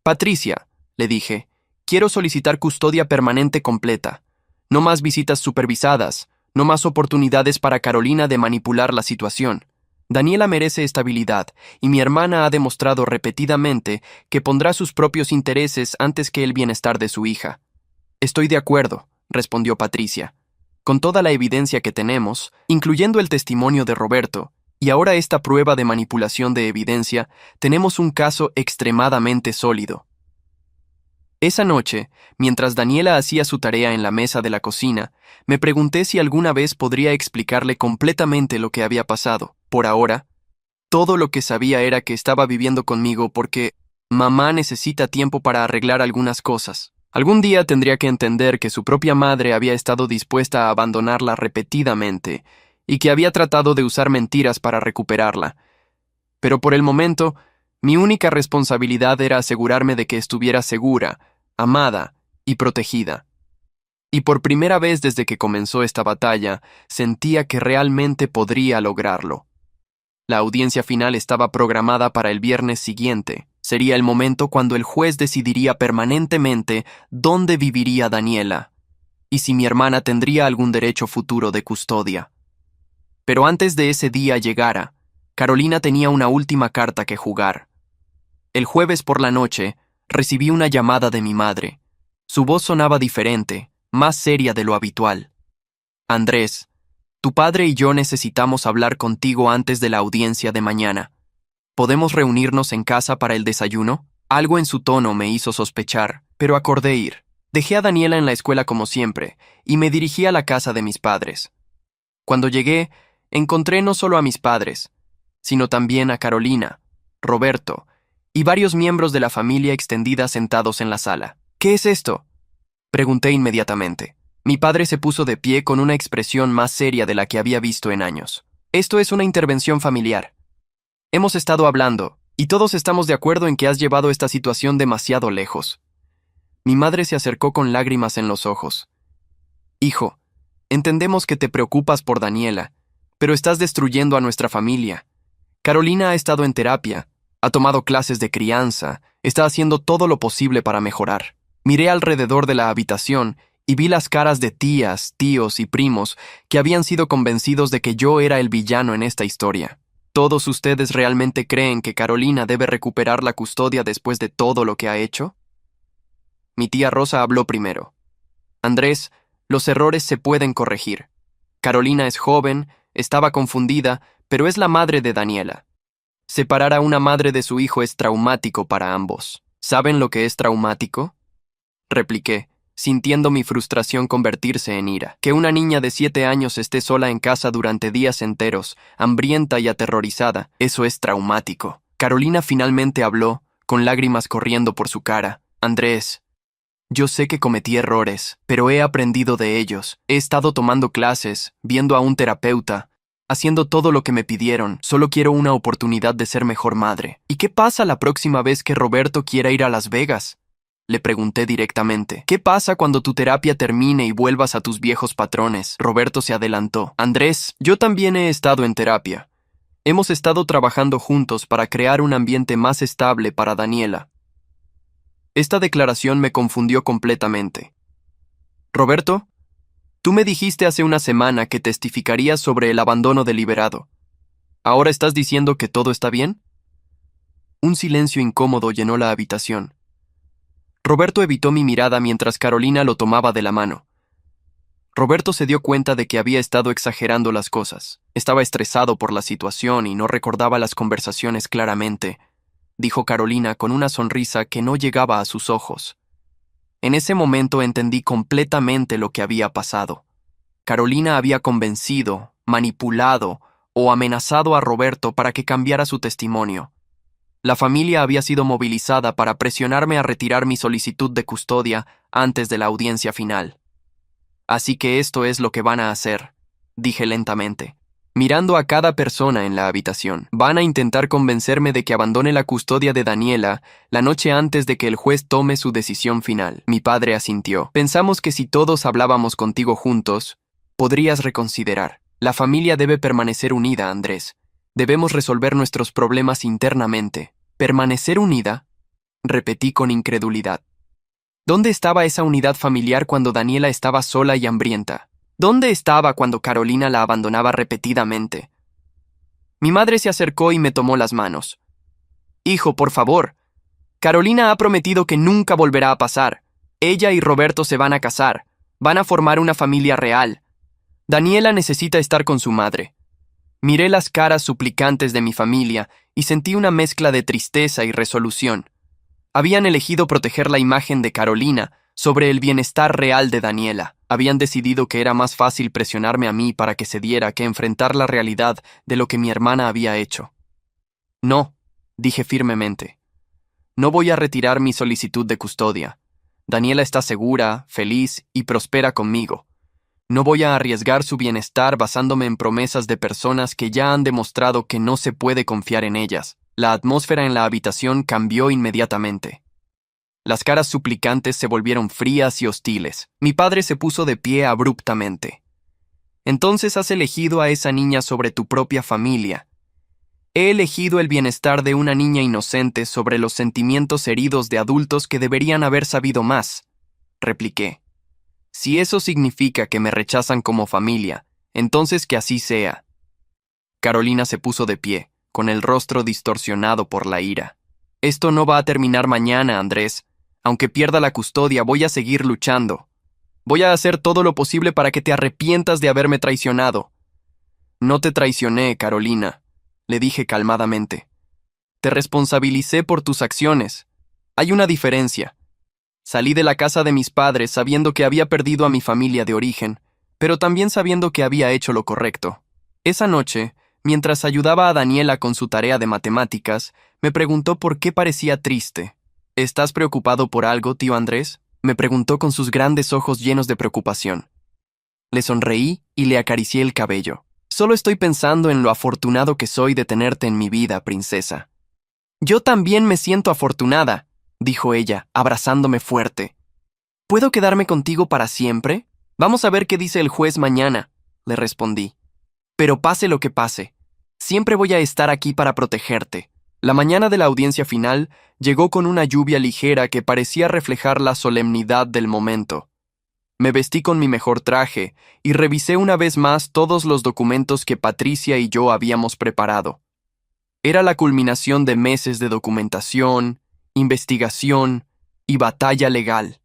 Patricia, le dije, quiero solicitar custodia permanente completa. No más visitas supervisadas, no más oportunidades para Carolina de manipular la situación. Daniela merece estabilidad, y mi hermana ha demostrado repetidamente que pondrá sus propios intereses antes que el bienestar de su hija. Estoy de acuerdo, respondió Patricia. Con toda la evidencia que tenemos, incluyendo el testimonio de Roberto, y ahora esta prueba de manipulación de evidencia, tenemos un caso extremadamente sólido. Esa noche, mientras Daniela hacía su tarea en la mesa de la cocina, me pregunté si alguna vez podría explicarle completamente lo que había pasado. Por ahora, todo lo que sabía era que estaba viviendo conmigo porque mamá necesita tiempo para arreglar algunas cosas. Algún día tendría que entender que su propia madre había estado dispuesta a abandonarla repetidamente y que había tratado de usar mentiras para recuperarla. Pero por el momento, mi única responsabilidad era asegurarme de que estuviera segura, amada y protegida. Y por primera vez desde que comenzó esta batalla, sentía que realmente podría lograrlo. La audiencia final estaba programada para el viernes siguiente. Sería el momento cuando el juez decidiría permanentemente dónde viviría Daniela y si mi hermana tendría algún derecho futuro de custodia. Pero antes de ese día llegara, Carolina tenía una última carta que jugar. El jueves por la noche, recibí una llamada de mi madre. Su voz sonaba diferente, más seria de lo habitual. Andrés, tu padre y yo necesitamos hablar contigo antes de la audiencia de mañana. ¿Podemos reunirnos en casa para el desayuno? Algo en su tono me hizo sospechar, pero acordé ir. Dejé a Daniela en la escuela como siempre, y me dirigí a la casa de mis padres. Cuando llegué, encontré no solo a mis padres, sino también a Carolina, Roberto, y varios miembros de la familia extendida sentados en la sala. ¿Qué es esto?, pregunté inmediatamente. Mi padre se puso de pie con una expresión más seria de la que había visto en años. Esto es una intervención familiar. Hemos estado hablando, y todos estamos de acuerdo en que has llevado esta situación demasiado lejos. Mi madre se acercó con lágrimas en los ojos. Hijo, entendemos que te preocupas por Daniela, pero estás destruyendo a nuestra familia. Carolina ha estado en terapia, ha tomado clases de crianza, está haciendo todo lo posible para mejorar. Miré alrededor de la habitación y vi las caras de tías, tíos y primos que habían sido convencidos de que yo era el villano en esta historia. ¿Todos ustedes realmente creen que Carolina debe recuperar la custodia después de todo lo que ha hecho? Mi tía Rosa habló primero. Andrés, los errores se pueden corregir. Carolina es joven, estaba confundida, pero es la madre de Daniela. Separar a una madre de su hijo es traumático para ambos. ¿Saben lo que es traumático?, repliqué, sintiendo mi frustración convertirse en ira. Que una niña de 7 años esté sola en casa durante días enteros, hambrienta y aterrorizada, eso es traumático. Carolina finalmente habló, con lágrimas corriendo por su cara. Andrés, yo sé que cometí errores, pero he aprendido de ellos. He estado tomando clases, viendo a un terapeuta, haciendo todo lo que me pidieron. Solo quiero una oportunidad de ser mejor madre. ¿Y qué pasa la próxima vez que Roberto quiera ir a Las Vegas?, le pregunté directamente. ¿Qué pasa cuando tu terapia termine y vuelvas a tus viejos patrones? Roberto se adelantó. Andrés, yo también he estado en terapia. Hemos estado trabajando juntos para crear un ambiente más estable para Daniela. Esta declaración me confundió completamente. Roberto, tú me dijiste hace una semana que testificarías sobre el abandono deliberado. ¿Ahora estás diciendo que todo está bien? Un silencio incómodo llenó la habitación. Roberto evitó mi mirada mientras Carolina lo tomaba de la mano. Roberto se dio cuenta de que había estado exagerando las cosas. Estaba estresado por la situación y no recordaba las conversaciones claramente, dijo Carolina con una sonrisa que no llegaba a sus ojos. En ese momento entendí completamente lo que había pasado. Carolina había convencido, manipulado o amenazado a Roberto para que cambiara su testimonio. La familia había sido movilizada para presionarme a retirar mi solicitud de custodia antes de la audiencia final. Así que esto es lo que van a hacer, dije lentamente, mirando a cada persona en la habitación. Van a intentar convencerme de que abandone la custodia de Daniela la noche antes de que el juez tome su decisión final. Mi padre asintió. Pensamos que si todos hablábamos contigo juntos, podrías reconsiderar. La familia debe permanecer unida, Andrés. Debemos resolver nuestros problemas internamente. ¿Permanecer unida?, repetí con incredulidad. ¿Dónde estaba esa unidad familiar cuando Daniela estaba sola y hambrienta? ¿Dónde estaba cuando Carolina la abandonaba repetidamente? Mi madre se acercó y me tomó las manos. Hijo, por favor. Carolina ha prometido que nunca volverá a pasar. Ella y Roberto se van a casar. Van a formar una familia real. Daniela necesita estar con su madre. Miré las caras suplicantes de mi familia y sentí una mezcla de tristeza y resolución. Habían elegido proteger la imagen de Carolina sobre el bienestar real de Daniela. Habían decidido que era más fácil presionarme a mí para que cediera que enfrentar la realidad de lo que mi hermana había hecho. No, dije firmemente. No voy a retirar mi solicitud de custodia. Daniela está segura, feliz y prospera conmigo. No voy a arriesgar su bienestar basándome en promesas de personas que ya han demostrado que no se puede confiar en ellas. La atmósfera en la habitación cambió inmediatamente. Las caras suplicantes se volvieron frías y hostiles. Mi padre se puso de pie abruptamente. Entonces has elegido a esa niña sobre tu propia familia. He elegido el bienestar de una niña inocente sobre los sentimientos heridos de adultos que deberían haber sabido más, repliqué. Si eso significa que me rechazan como familia, entonces que así sea. Carolina se puso de pie, con el rostro distorsionado por la ira. Esto no va a terminar mañana, Andrés. Aunque pierda la custodia, voy a seguir luchando. Voy a hacer todo lo posible para que te arrepientas de haberme traicionado. No te traicioné, Carolina, le dije calmadamente. Te responsabilicé por tus acciones. Hay una diferencia. Salí de la casa de mis padres sabiendo que había perdido a mi familia de origen, pero también sabiendo que había hecho lo correcto. Esa noche, mientras ayudaba a Daniela con su tarea de matemáticas, me preguntó por qué parecía triste. ¿Estás preocupado por algo, tío Andrés?, me preguntó con sus grandes ojos llenos de preocupación. Le sonreí y le acaricié el cabello. Solo estoy pensando en lo afortunado que soy de tenerte en mi vida, princesa. Yo también me siento afortunada, dijo ella, abrazándome fuerte. ¿Puedo quedarme contigo para siempre? Vamos a ver qué dice el juez mañana, le respondí. Pero pase lo que pase, siempre voy a estar aquí para protegerte. La mañana de la audiencia final llegó con una lluvia ligera que parecía reflejar la solemnidad del momento. Me vestí con mi mejor traje y revisé una vez más todos los documentos que Patricia y yo habíamos preparado. Era la culminación de meses de documentación, investigación y batalla legal.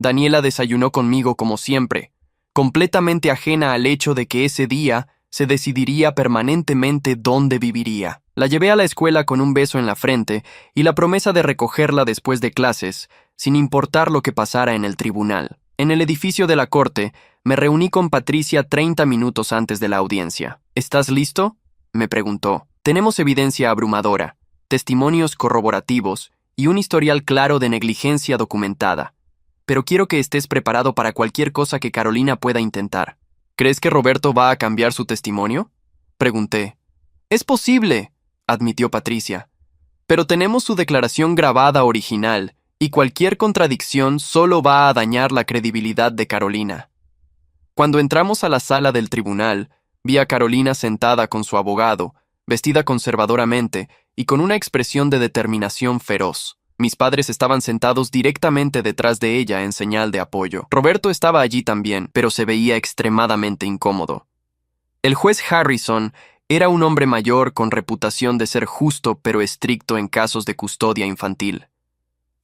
Daniela desayunó conmigo como siempre, completamente ajena al hecho de que ese día se decidiría permanentemente dónde viviría. La llevé a la escuela con un beso en la frente y la promesa de recogerla después de clases, sin importar lo que pasara en el tribunal. En el edificio de la corte, me reuní con Patricia 30 minutos antes de la audiencia. ¿Estás listo?, me preguntó. Tenemos evidencia abrumadora, testimonios corroborativos y un historial claro de negligencia documentada. Pero quiero que estés preparado para cualquier cosa que Carolina pueda intentar. ¿Crees que Roberto va a cambiar su testimonio?, pregunté. Es posible, admitió Patricia. Pero tenemos su declaración grabada original, y cualquier contradicción solo va a dañar la credibilidad de Carolina. Cuando entramos a la sala del tribunal, vi a Carolina sentada con su abogado, vestida conservadoramente y con una expresión de determinación feroz. Mis padres estaban sentados directamente detrás de ella en señal de apoyo. Roberto estaba allí también, pero se veía extremadamente incómodo. El juez Harrison era un hombre mayor con reputación de ser justo pero estricto en casos de custodia infantil.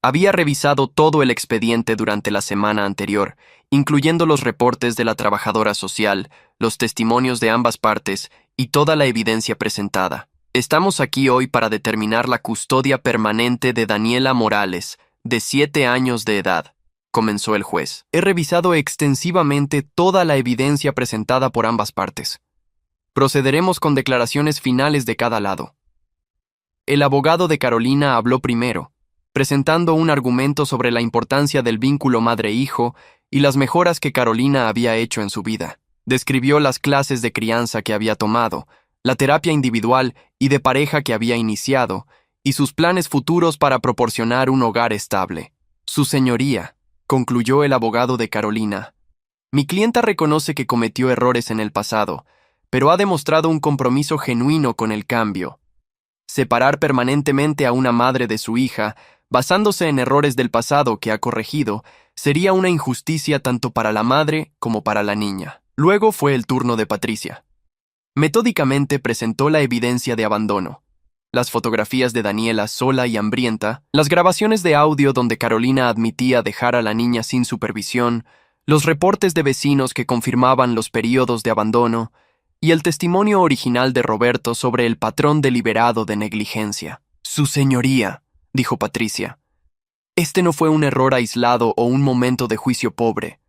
Había revisado todo el expediente durante la semana anterior, incluyendo los reportes de la trabajadora social, los testimonios de ambas partes y toda la evidencia presentada. Estamos aquí hoy para determinar la custodia permanente de Daniela Morales, de 7 años de edad, comenzó el juez. He revisado extensivamente toda la evidencia presentada por ambas partes. Procederemos con declaraciones finales de cada lado. El abogado de Carolina habló primero, presentando un argumento sobre la importancia del vínculo madre-hijo y las mejoras que Carolina había hecho en su vida. Describió las clases de crianza que había tomado, la terapia individual y de pareja que había iniciado, y sus planes futuros para proporcionar un hogar estable. Su señoría, concluyó el abogado de Carolina, mi clienta reconoce que cometió errores en el pasado, pero ha demostrado un compromiso genuino con el cambio. Separar permanentemente a una madre de su hija, basándose en errores del pasado que ha corregido, sería una injusticia tanto para la madre como para la niña. Luego fue el turno de Patricia. Metódicamente presentó la evidencia de abandono, las fotografías de Daniela sola y hambrienta, las grabaciones de audio donde Carolina admitía dejar a la niña sin supervisión, los reportes de vecinos que confirmaban los periodos de abandono y el testimonio original de Roberto sobre el patrón deliberado de negligencia. Su señoría, dijo Patricia, este no fue un error aislado o un momento de juicio pobre.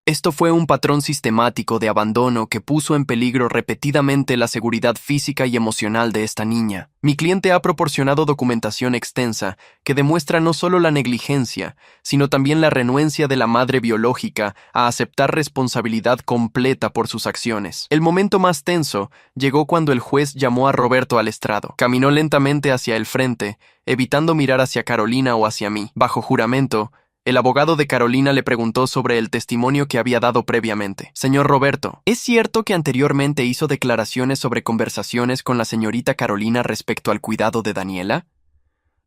Esto fue un patrón sistemático de abandono que puso en peligro repetidamente la seguridad física y emocional de esta niña. Mi cliente ha proporcionado documentación extensa que demuestra no solo la negligencia, sino también la renuencia de la madre biológica a aceptar responsabilidad completa por sus acciones. El momento más tenso llegó cuando el juez llamó a Roberto al estrado. Caminó lentamente hacia el frente, evitando mirar hacia Carolina o hacia mí. Bajo juramento, el abogado de Carolina le preguntó sobre el testimonio que había dado previamente. Señor Roberto, ¿es cierto que anteriormente hizo declaraciones sobre conversaciones con la señorita Carolina respecto al cuidado de Daniela?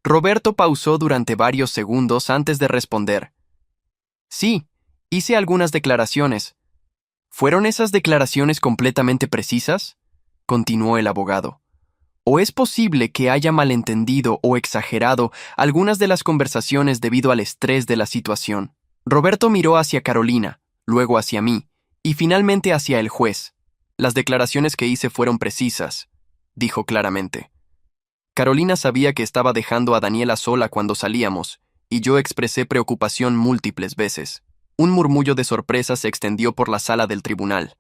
Roberto pausó durante varios segundos antes de responder. Sí, hice algunas declaraciones. ¿Fueron esas declaraciones completamente precisas? Continuó el abogado. ¿O es posible que haya malentendido o exagerado algunas de las conversaciones debido al estrés de la situación? Roberto miró hacia Carolina, luego hacia mí, y finalmente hacia el juez. Las declaraciones que hice fueron precisas, dijo claramente. Carolina sabía que estaba dejando a Daniela sola cuando salíamos, y yo expresé preocupación múltiples veces. Un murmullo de sorpresa se extendió por la sala del tribunal.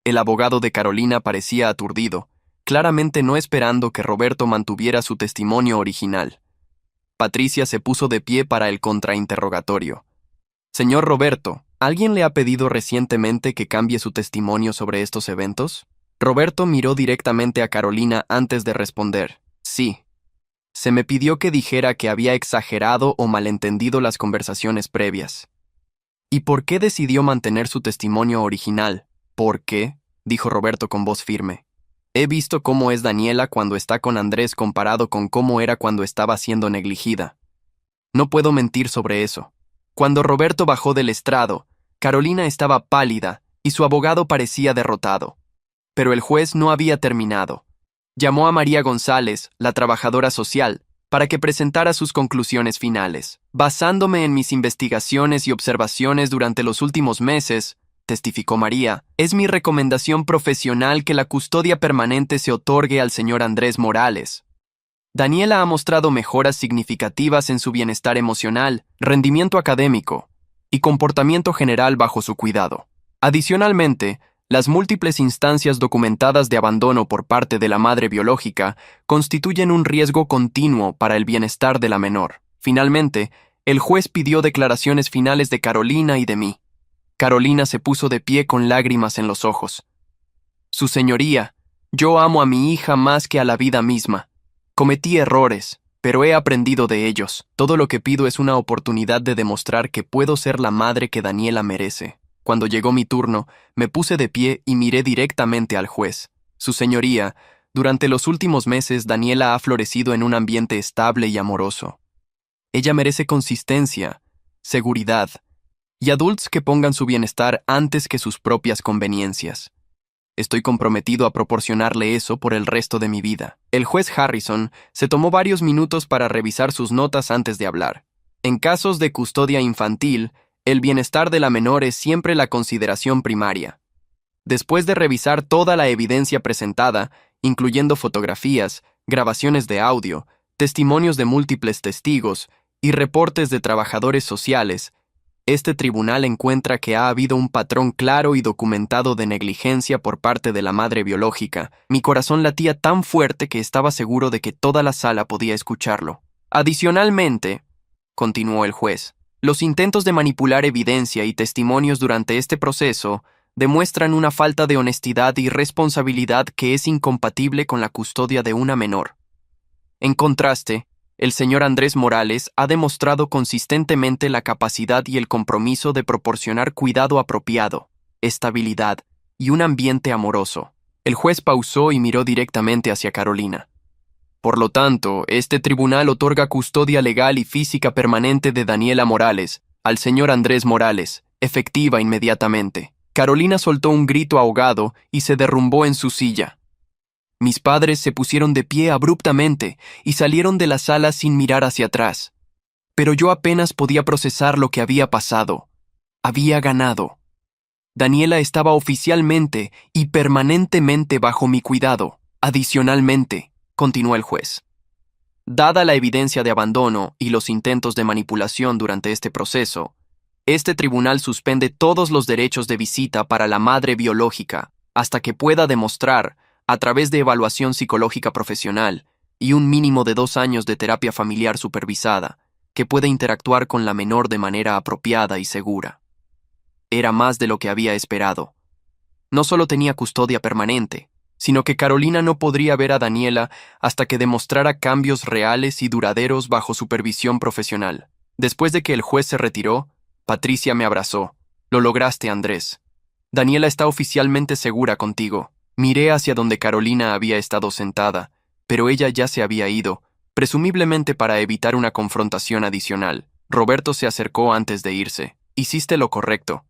El abogado de Carolina parecía aturdido, claramente no esperando que Roberto mantuviera su testimonio original. Patricia se puso de pie para el contrainterrogatorio. Señor Roberto, ¿alguien le ha pedido recientemente que cambie su testimonio sobre estos eventos? Roberto miró directamente a Carolina antes de responder. Sí. Se me pidió que dijera que había exagerado o malentendido las conversaciones previas. ¿Y por qué decidió mantener su testimonio original? ¿Por qué?, dijo Roberto con voz firme. He visto cómo es Daniela cuando está con Andrés comparado con cómo era cuando estaba siendo negligida. No puedo mentir sobre eso. Cuando Roberto bajó del estrado, Carolina estaba pálida y su abogado parecía derrotado. Pero el juez no había terminado. Llamó a María González, la trabajadora social, para que presentara sus conclusiones finales. Basándome en mis investigaciones y observaciones durante los últimos meses, testificó María, es mi recomendación profesional que la custodia permanente se otorgue al señor Andrés Morales. Daniela ha mostrado mejoras significativas en su bienestar emocional, rendimiento académico y comportamiento general bajo su cuidado. Adicionalmente, las múltiples instancias documentadas de abandono por parte de la madre biológica constituyen un riesgo continuo para el bienestar de la menor. Finalmente, el juez pidió declaraciones finales de Carolina y de mí. Carolina se puso de pie con lágrimas en los ojos. Su señoría, yo amo a mi hija más que a la vida misma. Cometí errores, pero he aprendido de ellos. Todo lo que pido es una oportunidad de demostrar que puedo ser la madre que Daniela merece. Cuando llegó mi turno, me puse de pie y miré directamente al juez. Su señoría, durante los últimos meses Daniela ha florecido en un ambiente estable y amoroso. Ella merece consistencia, seguridad, y adultos que pongan su bienestar antes que sus propias conveniencias. Estoy comprometido a proporcionarle eso por el resto de mi vida. El juez Harrison se tomó varios minutos para revisar sus notas antes de hablar. En casos de custodia infantil, el bienestar de la menor es siempre la consideración primaria. Después de revisar toda la evidencia presentada, incluyendo fotografías, grabaciones de audio, testimonios de múltiples testigos y reportes de trabajadores sociales, este tribunal encuentra que ha habido un patrón claro y documentado de negligencia por parte de la madre biológica. Mi corazón latía tan fuerte que estaba seguro de que toda la sala podía escucharlo. Adicionalmente, continuó el juez, los intentos de manipular evidencia y testimonios durante este proceso demuestran una falta de honestidad y responsabilidad que es incompatible con la custodia de una menor. En contraste, el señor Andrés Morales ha demostrado consistentemente la capacidad y el compromiso de proporcionar cuidado apropiado, estabilidad y un ambiente amoroso. El juez pausó y miró directamente hacia Carolina. Por lo tanto, este tribunal otorga custodia legal y física permanente de Daniela Morales al señor Andrés Morales, efectiva inmediatamente. Carolina soltó un grito ahogado y se derrumbó en su silla. Mis padres se pusieron de pie abruptamente y salieron de la sala sin mirar hacia atrás. Pero yo apenas podía procesar lo que había pasado. Había ganado. Daniela estaba oficialmente y permanentemente bajo mi cuidado. Adicionalmente, continuó el juez, dada la evidencia de abandono y los intentos de manipulación durante este proceso, Este tribunal suspende todos los derechos de visita para la madre biológica hasta que pueda demostrar, a través de evaluación psicológica profesional y un mínimo de 2 años de terapia familiar supervisada, que puede interactuar con la menor de manera apropiada y segura. Era más de lo que había esperado. No solo tenía custodia permanente, sino que Carolina no podría ver a Daniela hasta que demostrara cambios reales y duraderos bajo supervisión profesional. Después de que el juez se retiró, Patricia me abrazó. Lo lograste, Andrés. Daniela está oficialmente segura contigo. Miré hacia donde Carolina había estado sentada, pero ella ya se había ido, presumiblemente para evitar una confrontación adicional. Roberto se acercó antes de irse. Hiciste lo correcto.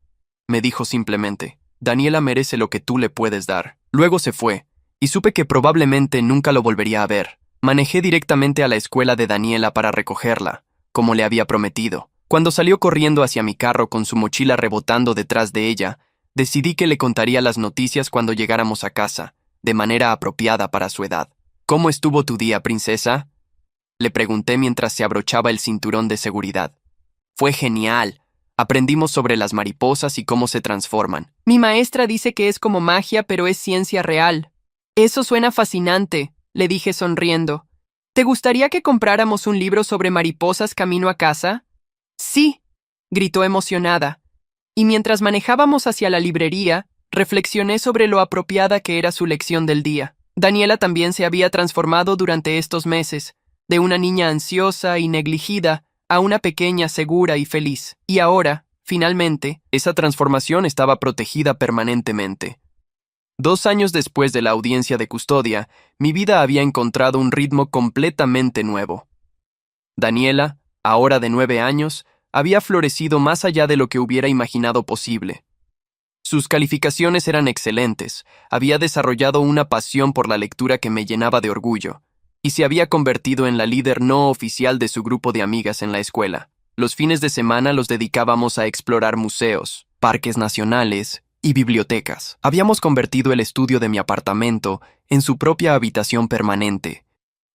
Me dijo simplemente. Daniela merece lo que tú le puedes dar. Luego se fue, y supe que probablemente nunca lo volvería a ver. Manejé directamente a la escuela de Daniela para recogerla, como le había prometido. Cuando salió corriendo hacia mi carro con su mochila rebotando detrás de ella, decidí que le contaría las noticias cuando llegáramos a casa, de manera apropiada para su edad. ¿Cómo estuvo tu día, princesa?, le pregunté mientras se abrochaba el cinturón de seguridad. Fue genial. Aprendimos sobre las mariposas y cómo se transforman. Mi maestra dice que es como magia, pero es ciencia real. Eso suena fascinante, le dije sonriendo. ¿Te gustaría que compráramos un libro sobre mariposas camino a casa? Sí, gritó emocionada. Y mientras manejábamos hacia la librería, reflexioné sobre lo apropiada que era su lección del día. Daniela también se había transformado durante estos meses, de una niña ansiosa y negligida a una pequeña segura y feliz. Y ahora, finalmente, esa transformación estaba protegida permanentemente. 2 años después de la audiencia de custodia, mi vida había encontrado un ritmo completamente nuevo. Daniela, ahora de 9 años, había florecido más allá de lo que hubiera imaginado posible. Sus calificaciones eran excelentes, había desarrollado una pasión por la lectura que me llenaba de orgullo, y se había convertido en la líder no oficial de su grupo de amigas en la escuela. Los fines de semana los dedicábamos a explorar museos, parques nacionales y bibliotecas. Habíamos convertido el estudio de mi apartamento en su propia habitación permanente,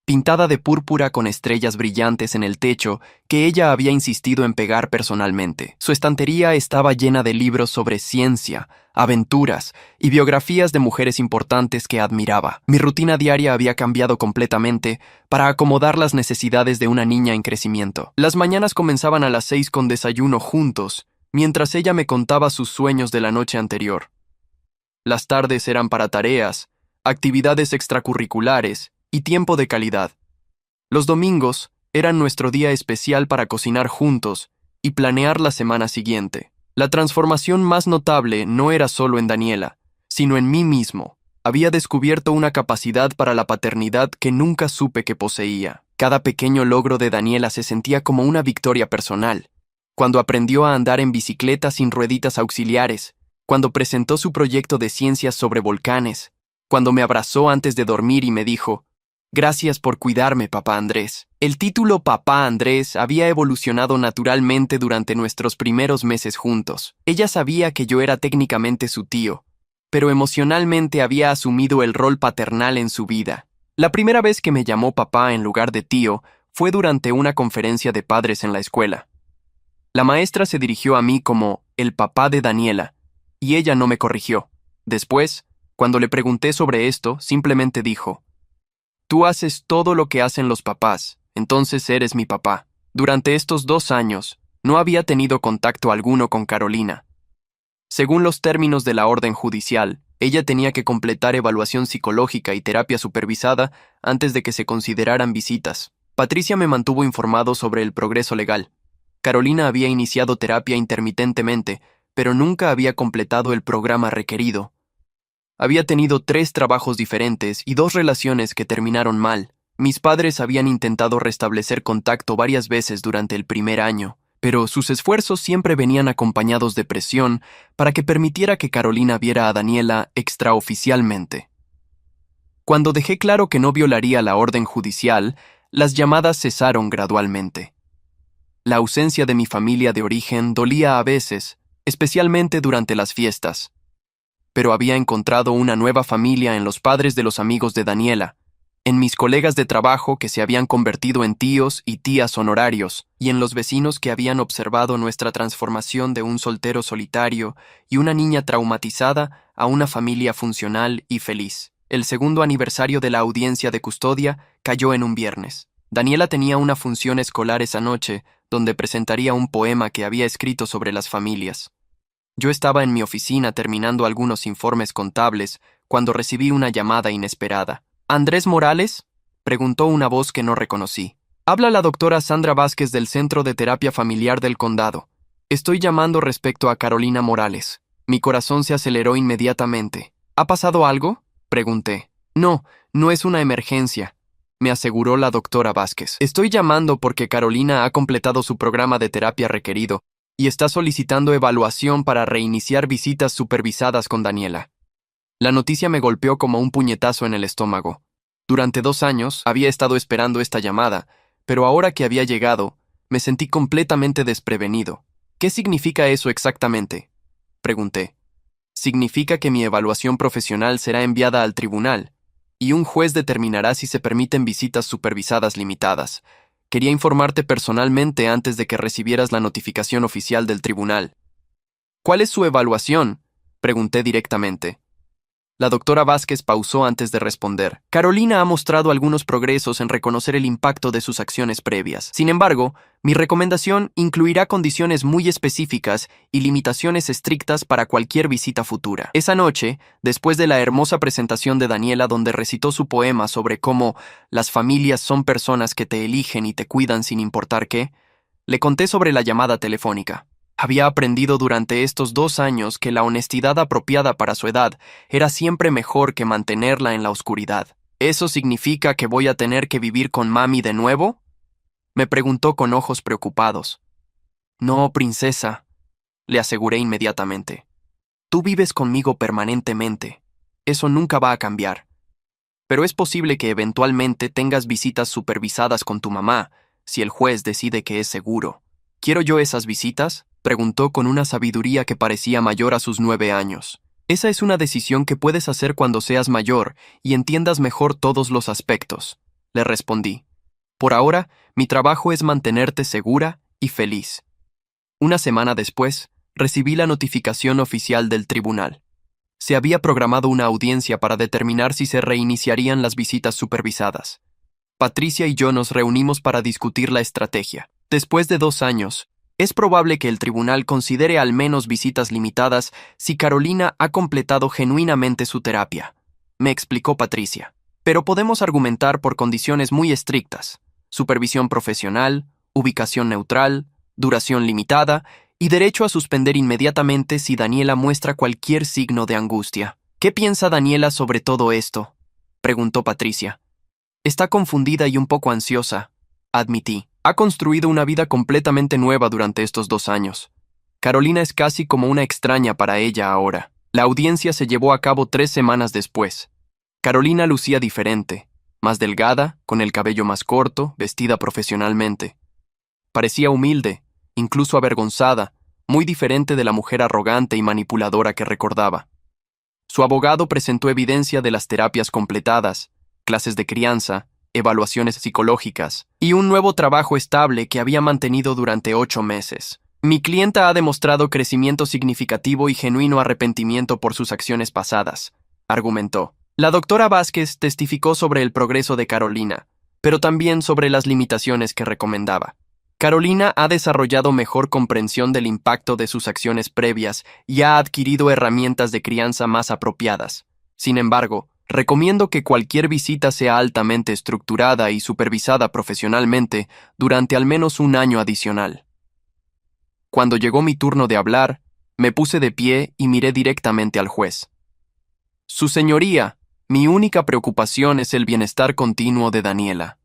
pintada de púrpura con estrellas brillantes en el techo que ella había insistido en pegar personalmente. Su estantería estaba llena de libros sobre ciencia, aventuras y biografías de mujeres importantes que admiraba. Mi rutina diaria había cambiado completamente para acomodar las necesidades de una niña en crecimiento. Las mañanas comenzaban a las 6 con desayuno juntos, mientras ella me contaba sus sueños de la noche anterior. Las tardes eran para tareas, actividades extracurriculares y tiempo de calidad. Los domingos eran nuestro día especial para cocinar juntos y planear la semana siguiente. La transformación más notable no era solo en Daniela, sino en mí mismo. Había descubierto una capacidad para la paternidad que nunca supe que poseía. Cada pequeño logro de Daniela se sentía como una victoria personal. Cuando aprendió a andar en bicicleta sin rueditas auxiliares, cuando presentó su proyecto de ciencias sobre volcanes, cuando me abrazó antes de dormir y me dijo: «Gracias por cuidarme, papá Andrés». El título Papá Andrés había evolucionado naturalmente durante nuestros primeros meses juntos. Ella sabía que yo era técnicamente su tío, pero emocionalmente había asumido el rol paternal en su vida. La primera vez que me llamó papá en lugar de tío fue durante una conferencia de padres en la escuela. La maestra se dirigió a mí como el papá de Daniela, y ella no me corrigió. Después, cuando le pregunté sobre esto, simplemente dijo: «Tú haces todo lo que hacen los papás, entonces eres mi papá». Durante estos 2 años, no había tenido contacto alguno con Carolina. Según los términos de la orden judicial, ella tenía que completar evaluación psicológica y terapia supervisada antes de que se consideraran visitas. Patricia me mantuvo informado sobre el progreso legal. Carolina había iniciado terapia intermitentemente, pero nunca había completado el programa requerido. Había tenido 3 trabajos diferentes y 2 relaciones que terminaron mal. Mis padres habían intentado restablecer contacto varias veces durante el primer año, pero sus esfuerzos siempre venían acompañados de presión para que permitiera que Carolina viera a Daniela extraoficialmente. Cuando dejé claro que no violaría la orden judicial, las llamadas cesaron gradualmente. La ausencia de mi familia de origen dolía a veces, especialmente durante las fiestas. Pero había encontrado una nueva familia en los padres de los amigos de Daniela, en mis colegas de trabajo que se habían convertido en tíos y tías honorarios, y en los vecinos que habían observado nuestra transformación de un soltero solitario y una niña traumatizada a una familia funcional y feliz. El segundo aniversario de la audiencia de custodia cayó en un viernes. Daniela tenía una función escolar esa noche, donde presentaría un poema que había escrito sobre las familias. Yo estaba en mi oficina terminando algunos informes contables cuando recibí una llamada inesperada. ¿Andrés Morales?, preguntó una voz que no reconocí. Habla la doctora Sandra Vázquez del Centro de Terapia Familiar del Condado. Estoy llamando respecto a Carolina Morales. Mi corazón se aceleró inmediatamente. ¿Ha pasado algo?, pregunté. No, no es una emergencia, me aseguró la doctora Vázquez. Estoy llamando porque Carolina ha completado su programa de terapia requerido y está solicitando evaluación para reiniciar visitas supervisadas con Daniela. La noticia me golpeó como un puñetazo en el estómago. Durante 2 años había estado esperando esta llamada, pero ahora que había llegado, me sentí completamente desprevenido. ¿Qué significa eso exactamente?, pregunté. Significa que mi evaluación profesional será enviada al tribunal, y un juez determinará si se permiten visitas supervisadas limitadas. Quería informarte personalmente antes de que recibieras la notificación oficial del tribunal. ¿Cuál es su evaluación?, pregunté directamente. La doctora Vázquez pausó antes de responder. Carolina ha mostrado algunos progresos en reconocer el impacto de sus acciones previas. Sin embargo, mi recomendación incluirá condiciones muy específicas y limitaciones estrictas para cualquier visita futura. Esa noche, después de la hermosa presentación de Daniela donde recitó su poema sobre cómo las familias son personas que te eligen y te cuidan sin importar qué, le conté sobre la llamada telefónica. Había aprendido durante estos 2 años que la honestidad apropiada para su edad era siempre mejor que mantenerla en la oscuridad. ¿Eso significa que voy a tener que vivir con mami de nuevo?, me preguntó con ojos preocupados. No, princesa, le aseguré inmediatamente. Tú vives conmigo permanentemente. Eso nunca va a cambiar. Pero es posible que eventualmente tengas visitas supervisadas con tu mamá, si el juez decide que es seguro. ¿Quiero yo esas visitas?, preguntó con una sabiduría que parecía mayor a sus 9 años. Esa es una decisión que puedes hacer cuando seas mayor y entiendas mejor todos los aspectos, le respondí. Por ahora, mi trabajo es mantenerte segura y feliz. Una semana después, recibí la notificación oficial del tribunal. Se había programado una audiencia para determinar si se reiniciarían las visitas supervisadas. Patricia y yo nos reunimos para discutir la estrategia. Después de 2 años, es probable que el tribunal considere al menos visitas limitadas si Carolina ha completado genuinamente su terapia, me explicó Patricia. Pero podemos argumentar por condiciones muy estrictas: supervisión profesional, ubicación neutral, duración limitada y derecho a suspender inmediatamente si Daniela muestra cualquier signo de angustia. ¿Qué piensa Daniela sobre todo esto?, preguntó Patricia. Está confundida y un poco ansiosa, admití. Ha construido una vida completamente nueva durante estos 2 años. Carolina es casi como una extraña para ella ahora. La audiencia se llevó a cabo 3 semanas después. Carolina lucía diferente, más delgada, con el cabello más corto, vestida profesionalmente. Parecía humilde, incluso avergonzada, muy diferente de la mujer arrogante y manipuladora que recordaba. Su abogado presentó evidencia de las terapias completadas, clases de crianza, evaluaciones psicológicas y un nuevo trabajo estable que había mantenido durante 8 meses. Mi clienta ha demostrado crecimiento significativo y genuino arrepentimiento por sus acciones pasadas, argumentó. La doctora Vázquez testificó sobre el progreso de Carolina, pero también sobre las limitaciones que recomendaba. Carolina ha desarrollado mejor comprensión del impacto de sus acciones previas y ha adquirido herramientas de crianza más apropiadas. Sin embargo, recomiendo que cualquier visita sea altamente estructurada y supervisada profesionalmente durante al menos 1 año adicional. Cuando llegó mi turno de hablar, me puse de pie y miré directamente al juez. Su señoría, mi única preocupación es el bienestar continuo de Daniela.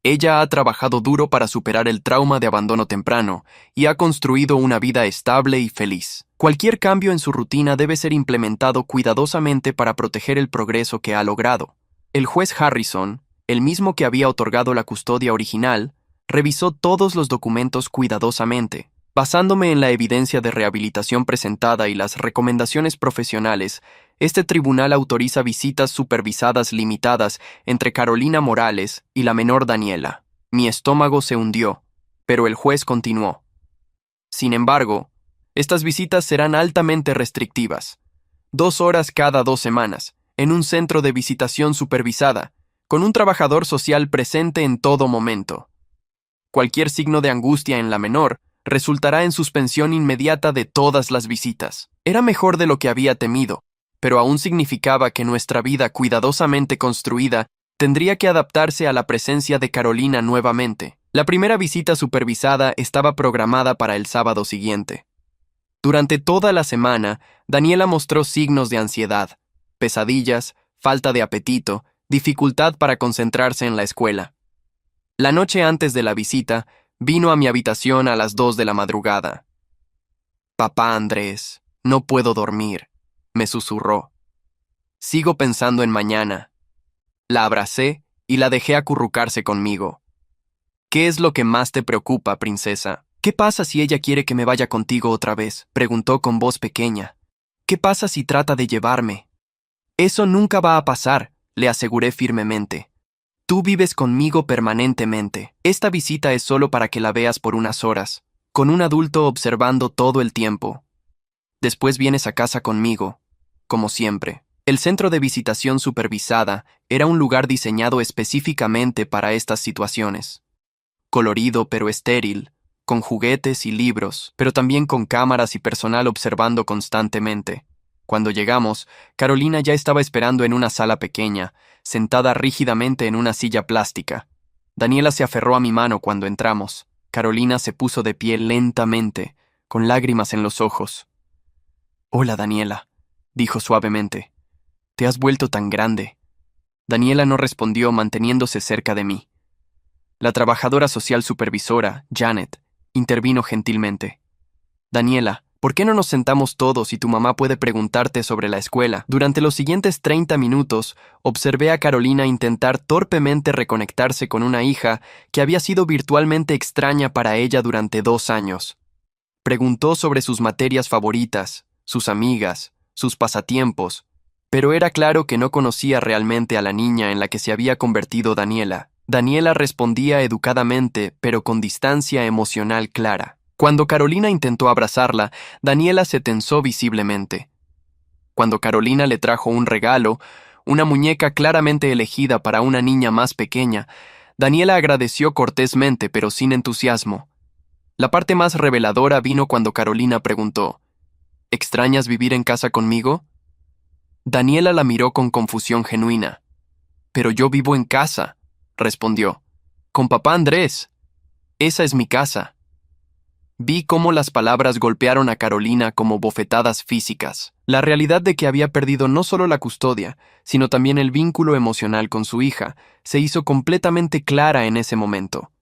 Ella ha trabajado duro para superar el trauma de abandono temprano y ha construido una vida estable y feliz. Cualquier cambio en su rutina debe ser implementado cuidadosamente para proteger el progreso que ha logrado. El juez Harrison, el mismo que había otorgado la custodia original, revisó todos los documentos cuidadosamente. Basándome en la evidencia de rehabilitación presentada y las recomendaciones profesionales, Este tribunal autoriza visitas supervisadas limitadas entre Carolina Morales y la menor Daniela. Mi estómago se hundió, pero el juez continuó. Sin embargo, estas visitas serán altamente restrictivas. 2 horas cada 2 semanas, en un centro de visitación supervisada, con un trabajador social presente en todo momento. Cualquier signo de angustia en la menor resultará en suspensión inmediata de todas las visitas. Era mejor de lo que había temido, pero aún significaba que nuestra vida cuidadosamente construida tendría que adaptarse a la presencia de Carolina nuevamente. La primera visita supervisada estaba programada para el sábado siguiente. Durante toda la semana, Daniela mostró signos de ansiedad, pesadillas, falta de apetito, dificultad para concentrarse en la escuela. La noche antes de la visita, vino a mi habitación a las 2 de la madrugada. «Papá Andrés, no puedo dormir», me susurró. «Sigo pensando en mañana». La abracé y la dejé acurrucarse conmigo. «¿Qué es lo que más te preocupa, princesa?» «¿Qué pasa si ella quiere que me vaya contigo otra vez?», preguntó con voz pequeña. «¿Qué pasa si trata de llevarme?» «Eso nunca va a pasar», le aseguré firmemente. «Tú vives conmigo permanentemente. Esta visita es solo para que la veas por unas horas, con un adulto observando todo el tiempo. Después vienes a casa conmigo, como siempre». El centro de visitación supervisada era un lugar diseñado específicamente para estas situaciones. Colorido pero estéril, con juguetes y libros, pero también con cámaras y personal observando constantemente. Cuando llegamos, Carolina ya estaba esperando en una sala pequeña, sentada rígidamente en una silla plástica. Daniela se aferró a mi mano cuando entramos. Carolina se puso de pie lentamente, con lágrimas en los ojos. «Hola, Daniela», dijo suavemente. «Te has vuelto tan grande». Daniela no respondió, manteniéndose cerca de mí. La trabajadora social supervisora, Janet, intervino gentilmente. «Daniela, ¿por qué no nos sentamos todos y tu mamá puede preguntarte sobre la escuela?» Durante los siguientes 30 minutos, observé a Carolina intentar torpemente reconectarse con una hija que había sido virtualmente extraña para ella durante 2 años. Preguntó sobre sus materias favoritas, sus amigas, sus pasatiempos, pero era claro que no conocía realmente a la niña en la que se había convertido Daniela. Daniela respondía educadamente, pero con distancia emocional clara. Cuando Carolina intentó abrazarla, Daniela se tensó visiblemente. Cuando Carolina le trajo un regalo, una muñeca claramente elegida para una niña más pequeña, Daniela agradeció cortésmente, pero sin entusiasmo. La parte más reveladora vino cuando Carolina preguntó: «¿Extrañas vivir en casa conmigo?» Daniela la miró con confusión genuina. «Pero yo vivo en casa», respondió. «Con papá Andrés. Esa es mi casa». Vi cómo las palabras golpearon a Carolina como bofetadas físicas. La realidad de que había perdido no solo la custodia, sino también el vínculo emocional con su hija, se hizo completamente clara en ese momento.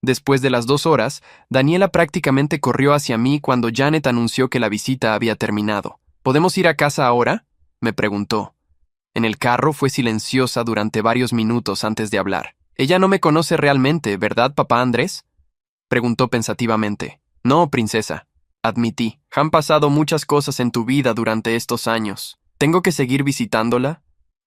Después de las 2 horas, Daniela prácticamente corrió hacia mí cuando Janet anunció que la visita había terminado. «¿Podemos ir a casa ahora?», me preguntó. En el carro fue silenciosa durante varios minutos antes de hablar. «Ella no me conoce realmente, ¿verdad, papá Andrés?», preguntó pensativamente. «No, princesa», admití. «Han pasado muchas cosas en tu vida durante estos años. ¿Tengo que seguir visitándola?»,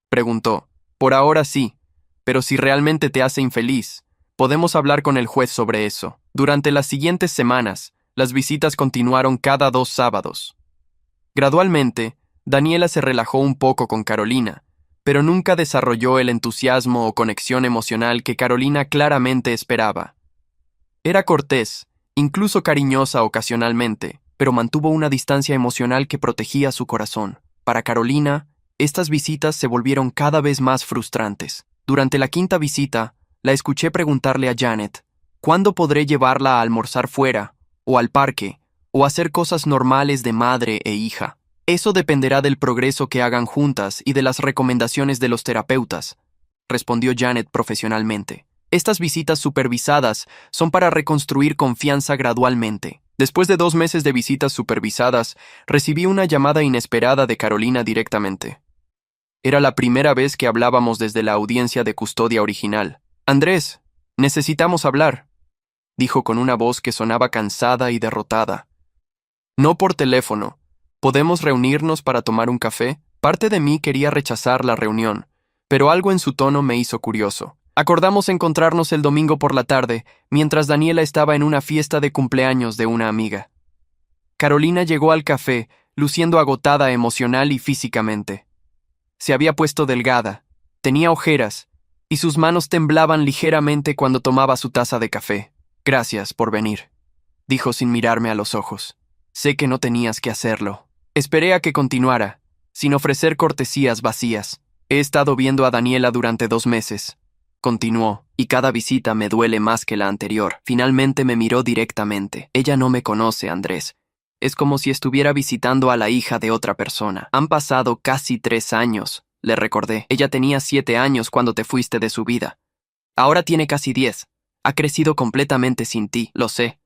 preguntó. «Por ahora sí, pero si realmente te hace infeliz, podemos hablar con el juez sobre eso». Durante las siguientes semanas, las visitas continuaron cada 2 sábados. Gradualmente, Daniela se relajó un poco con Carolina, pero nunca desarrolló el entusiasmo o conexión emocional que Carolina claramente esperaba. Era cortés, incluso cariñosa ocasionalmente, pero mantuvo una distancia emocional que protegía su corazón. Para Carolina, estas visitas se volvieron cada vez más frustrantes. Durante la 5ª visita, la escuché preguntarle a Janet: «¿Cuándo podré llevarla a almorzar fuera, o al parque, o hacer cosas normales de madre e hija?» «Eso dependerá del progreso que hagan juntas y de las recomendaciones de los terapeutas», respondió Janet profesionalmente. «Estas visitas supervisadas son para reconstruir confianza gradualmente». Después de 2 meses de visitas supervisadas, recibí una llamada inesperada de Carolina directamente. Era la primera vez que hablábamos desde la audiencia de custodia original. «Andrés, necesitamos hablar», dijo con una voz que sonaba cansada y derrotada. «No por teléfono. ¿Podemos reunirnos para tomar un café?», Parte de mí quería rechazar la reunión, pero algo en su tono me hizo curioso. Acordamos encontrarnos el domingo por la tarde, mientras Daniela estaba en una fiesta de cumpleaños de una amiga. Carolina llegó al café, luciendo agotada emocional y físicamente. Se había puesto delgada, tenía ojeras, y sus manos temblaban ligeramente cuando tomaba su taza de café. «Gracias por venir», dijo sin mirarme a los ojos. «Sé que no tenías que hacerlo». Esperé a que continuara, sin ofrecer cortesías vacías. «He estado viendo a Daniela durante 2 meses», continuó, «y cada visita me duele más que la anterior». Finalmente me miró directamente. «Ella no me conoce, Andrés. Es como si estuviera visitando a la hija de otra persona. Han pasado casi 3 años», le recordé. «Ella tenía 7 años cuando te fuiste de su vida. Ahora tiene casi 10. Ha crecido completamente sin ti, lo sé»,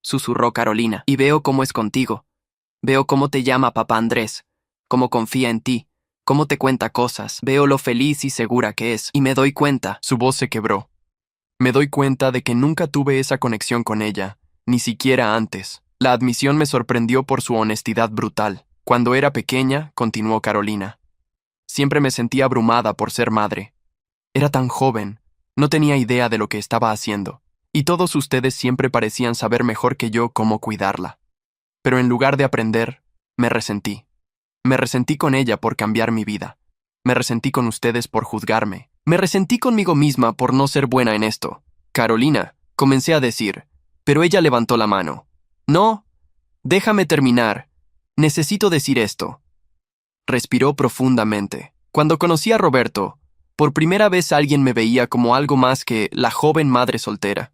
susurró Carolina. «Y veo cómo es contigo. Veo cómo te llama papá Andrés, cómo confía en ti, cómo te cuenta cosas. Veo lo feliz y segura que es. Y me doy cuenta». Su voz se quebró. «Me doy cuenta de que nunca tuve esa conexión con ella, ni siquiera antes». La admisión me sorprendió por su honestidad brutal. «Cuando era pequeña», continuó Carolina, «siempre me sentía abrumada por ser madre. Era tan joven, no tenía idea de lo que estaba haciendo, y todos ustedes siempre parecían saber mejor que yo cómo cuidarla. Pero en lugar de aprender, me resentí. Me resentí con ella por cambiar mi vida. Me resentí con ustedes por juzgarme. Me resentí conmigo misma por no ser buena en esto». «Carolina», comencé a decir, pero ella levantó la mano. «No, déjame terminar. Necesito decir esto». Respiró profundamente. «Cuando conocí a Roberto, por primera vez alguien me veía como algo más que la joven madre soltera.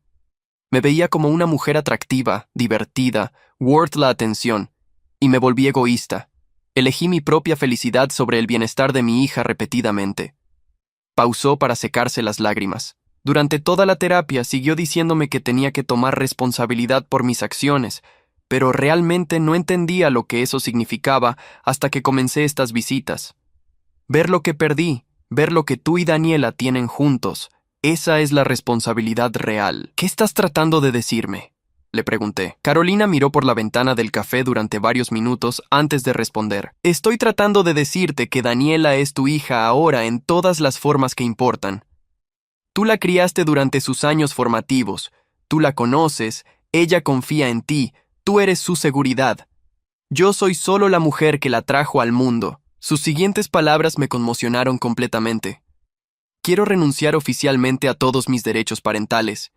Me veía como una mujer atractiva, divertida, worth la atención, y me volví egoísta. Elegí mi propia felicidad sobre el bienestar de mi hija repetidamente». Pausó para secarse las lágrimas. Durante toda la terapia siguió diciéndome que tenía que tomar responsabilidad por mis acciones, pero realmente no entendía lo que eso significaba hasta que comencé estas visitas. Ver lo que perdí, ver lo que tú y Daniela tienen juntos, esa es la responsabilidad real. «¿Qué estás tratando de decirme?», le pregunté. Carolina miró por la ventana del café durante varios minutos antes de responder. «Estoy tratando de decirte que Daniela es tu hija ahora en todas las formas que importan. Tú la criaste durante sus años formativos, tú la conoces, ella confía en ti, tú eres su seguridad. Yo soy solo la mujer que la trajo al mundo». Sus siguientes palabras me conmocionaron completamente. «Quiero renunciar oficialmente a todos mis derechos parentales.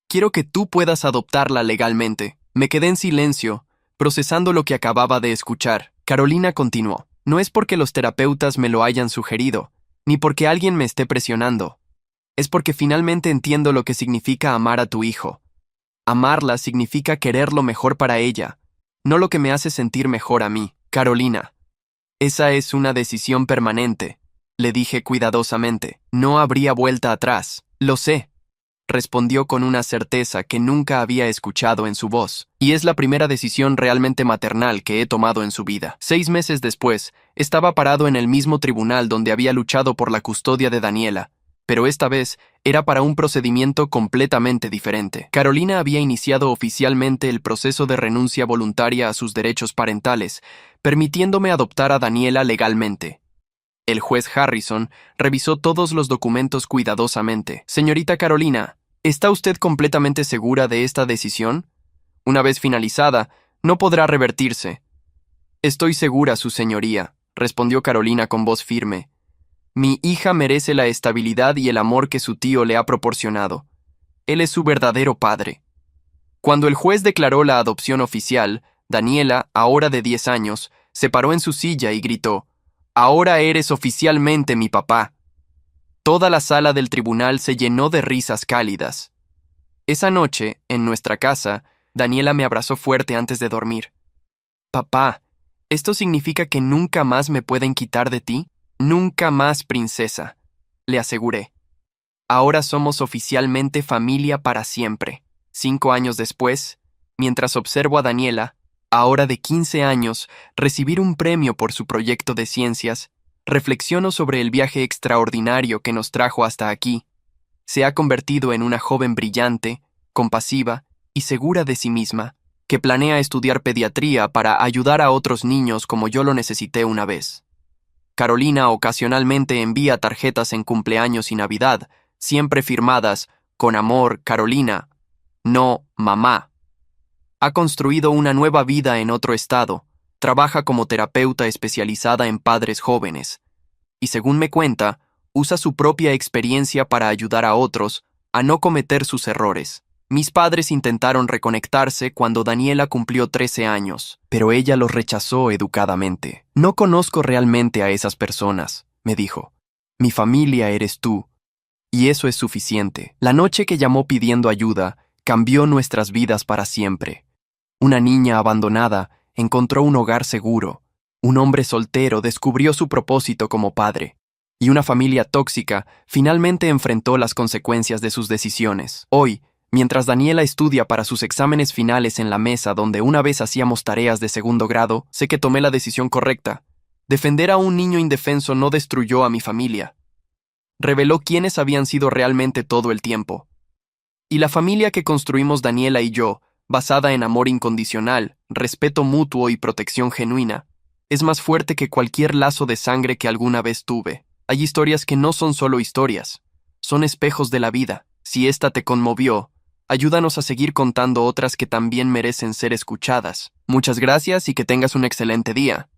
Quiero que tú puedas adoptarla legalmente». Me quedé en silencio, procesando lo que acababa de escuchar. Carolina continuó. «No es porque los terapeutas me lo hayan sugerido, ni porque alguien me esté presionando. Es porque finalmente entiendo lo que significa amar a tu hijo. Amarla significa querer lo mejor para ella, no lo que me hace sentir mejor a mí. Carolina, esa es una decisión permanente», le dije cuidadosamente. «No habría vuelta atrás». «Lo sé», respondió con una certeza que nunca había escuchado en su voz. «Y es la primera decisión realmente maternal que he tomado en su vida». 6 meses después, estaba parado en el mismo tribunal donde había luchado por la custodia de Daniela, pero esta vez era para un procedimiento completamente diferente. Carolina había iniciado oficialmente el proceso de renuncia voluntaria a sus derechos parentales, permitiéndome adoptar a Daniela legalmente. El juez Harrison revisó todos los documentos cuidadosamente. «Señorita Carolina, ¿está usted completamente segura de esta decisión? Una vez finalizada, no podrá revertirse». «Estoy segura, su señoría», respondió Carolina con voz firme. «Mi hija merece la estabilidad y el amor que su tío le ha proporcionado. Él es su verdadero padre». Cuando el juez declaró la adopción oficial, Daniela, ahora de 10 años, se paró en su silla y gritó: «Ahora eres oficialmente mi papá». Toda la sala del tribunal se llenó de risas cálidas. Esa noche, en nuestra casa, Daniela me abrazó fuerte antes de dormir. «Papá, ¿esto significa que nunca más me pueden quitar de ti?» «Nunca más, princesa», le aseguré. «Ahora somos oficialmente familia para siempre». 5 años después, mientras observo a Daniela, ahora de 15 años, recibir un premio por su proyecto de ciencias, reflexiono sobre el viaje extraordinario que nos trajo hasta aquí. Se ha convertido en una joven brillante, compasiva y segura de sí misma, que planea estudiar pediatría para ayudar a otros niños como yo lo necesité una vez. Carolina ocasionalmente envía tarjetas en cumpleaños y Navidad, siempre firmadas con amor, Carolina, no mamá. Ha construido una nueva vida en otro estado, trabaja como terapeuta especializada en padres jóvenes, y según me cuenta, usa su propia experiencia para ayudar a otros a no cometer sus errores. Mis padres intentaron reconectarse cuando Daniela cumplió 13 años, pero ella los rechazó educadamente. No conozco realmente a esas personas, me dijo. Mi familia eres tú, y eso es suficiente. La noche que llamó pidiendo ayuda cambió nuestras vidas para siempre. Una niña abandonada encontró un hogar seguro. Un hombre soltero descubrió su propósito como padre. Y una familia tóxica finalmente enfrentó las consecuencias de sus decisiones. Hoy, mientras Daniela estudia para sus exámenes finales en la mesa donde una vez hacíamos tareas de segundo grado, sé que tomé la decisión correcta. Defender a un niño indefenso no destruyó a mi familia. Reveló quiénes habían sido realmente todo el tiempo. Y la familia que construimos Daniela y yo, basada en amor incondicional, respeto mutuo y protección genuina, es más fuerte que cualquier lazo de sangre que alguna vez tuve. Hay historias que no son solo historias, son espejos de la vida. Si esta te conmovió, ayúdanos a seguir contando otras que también merecen ser escuchadas. Muchas gracias y que tengas un excelente día.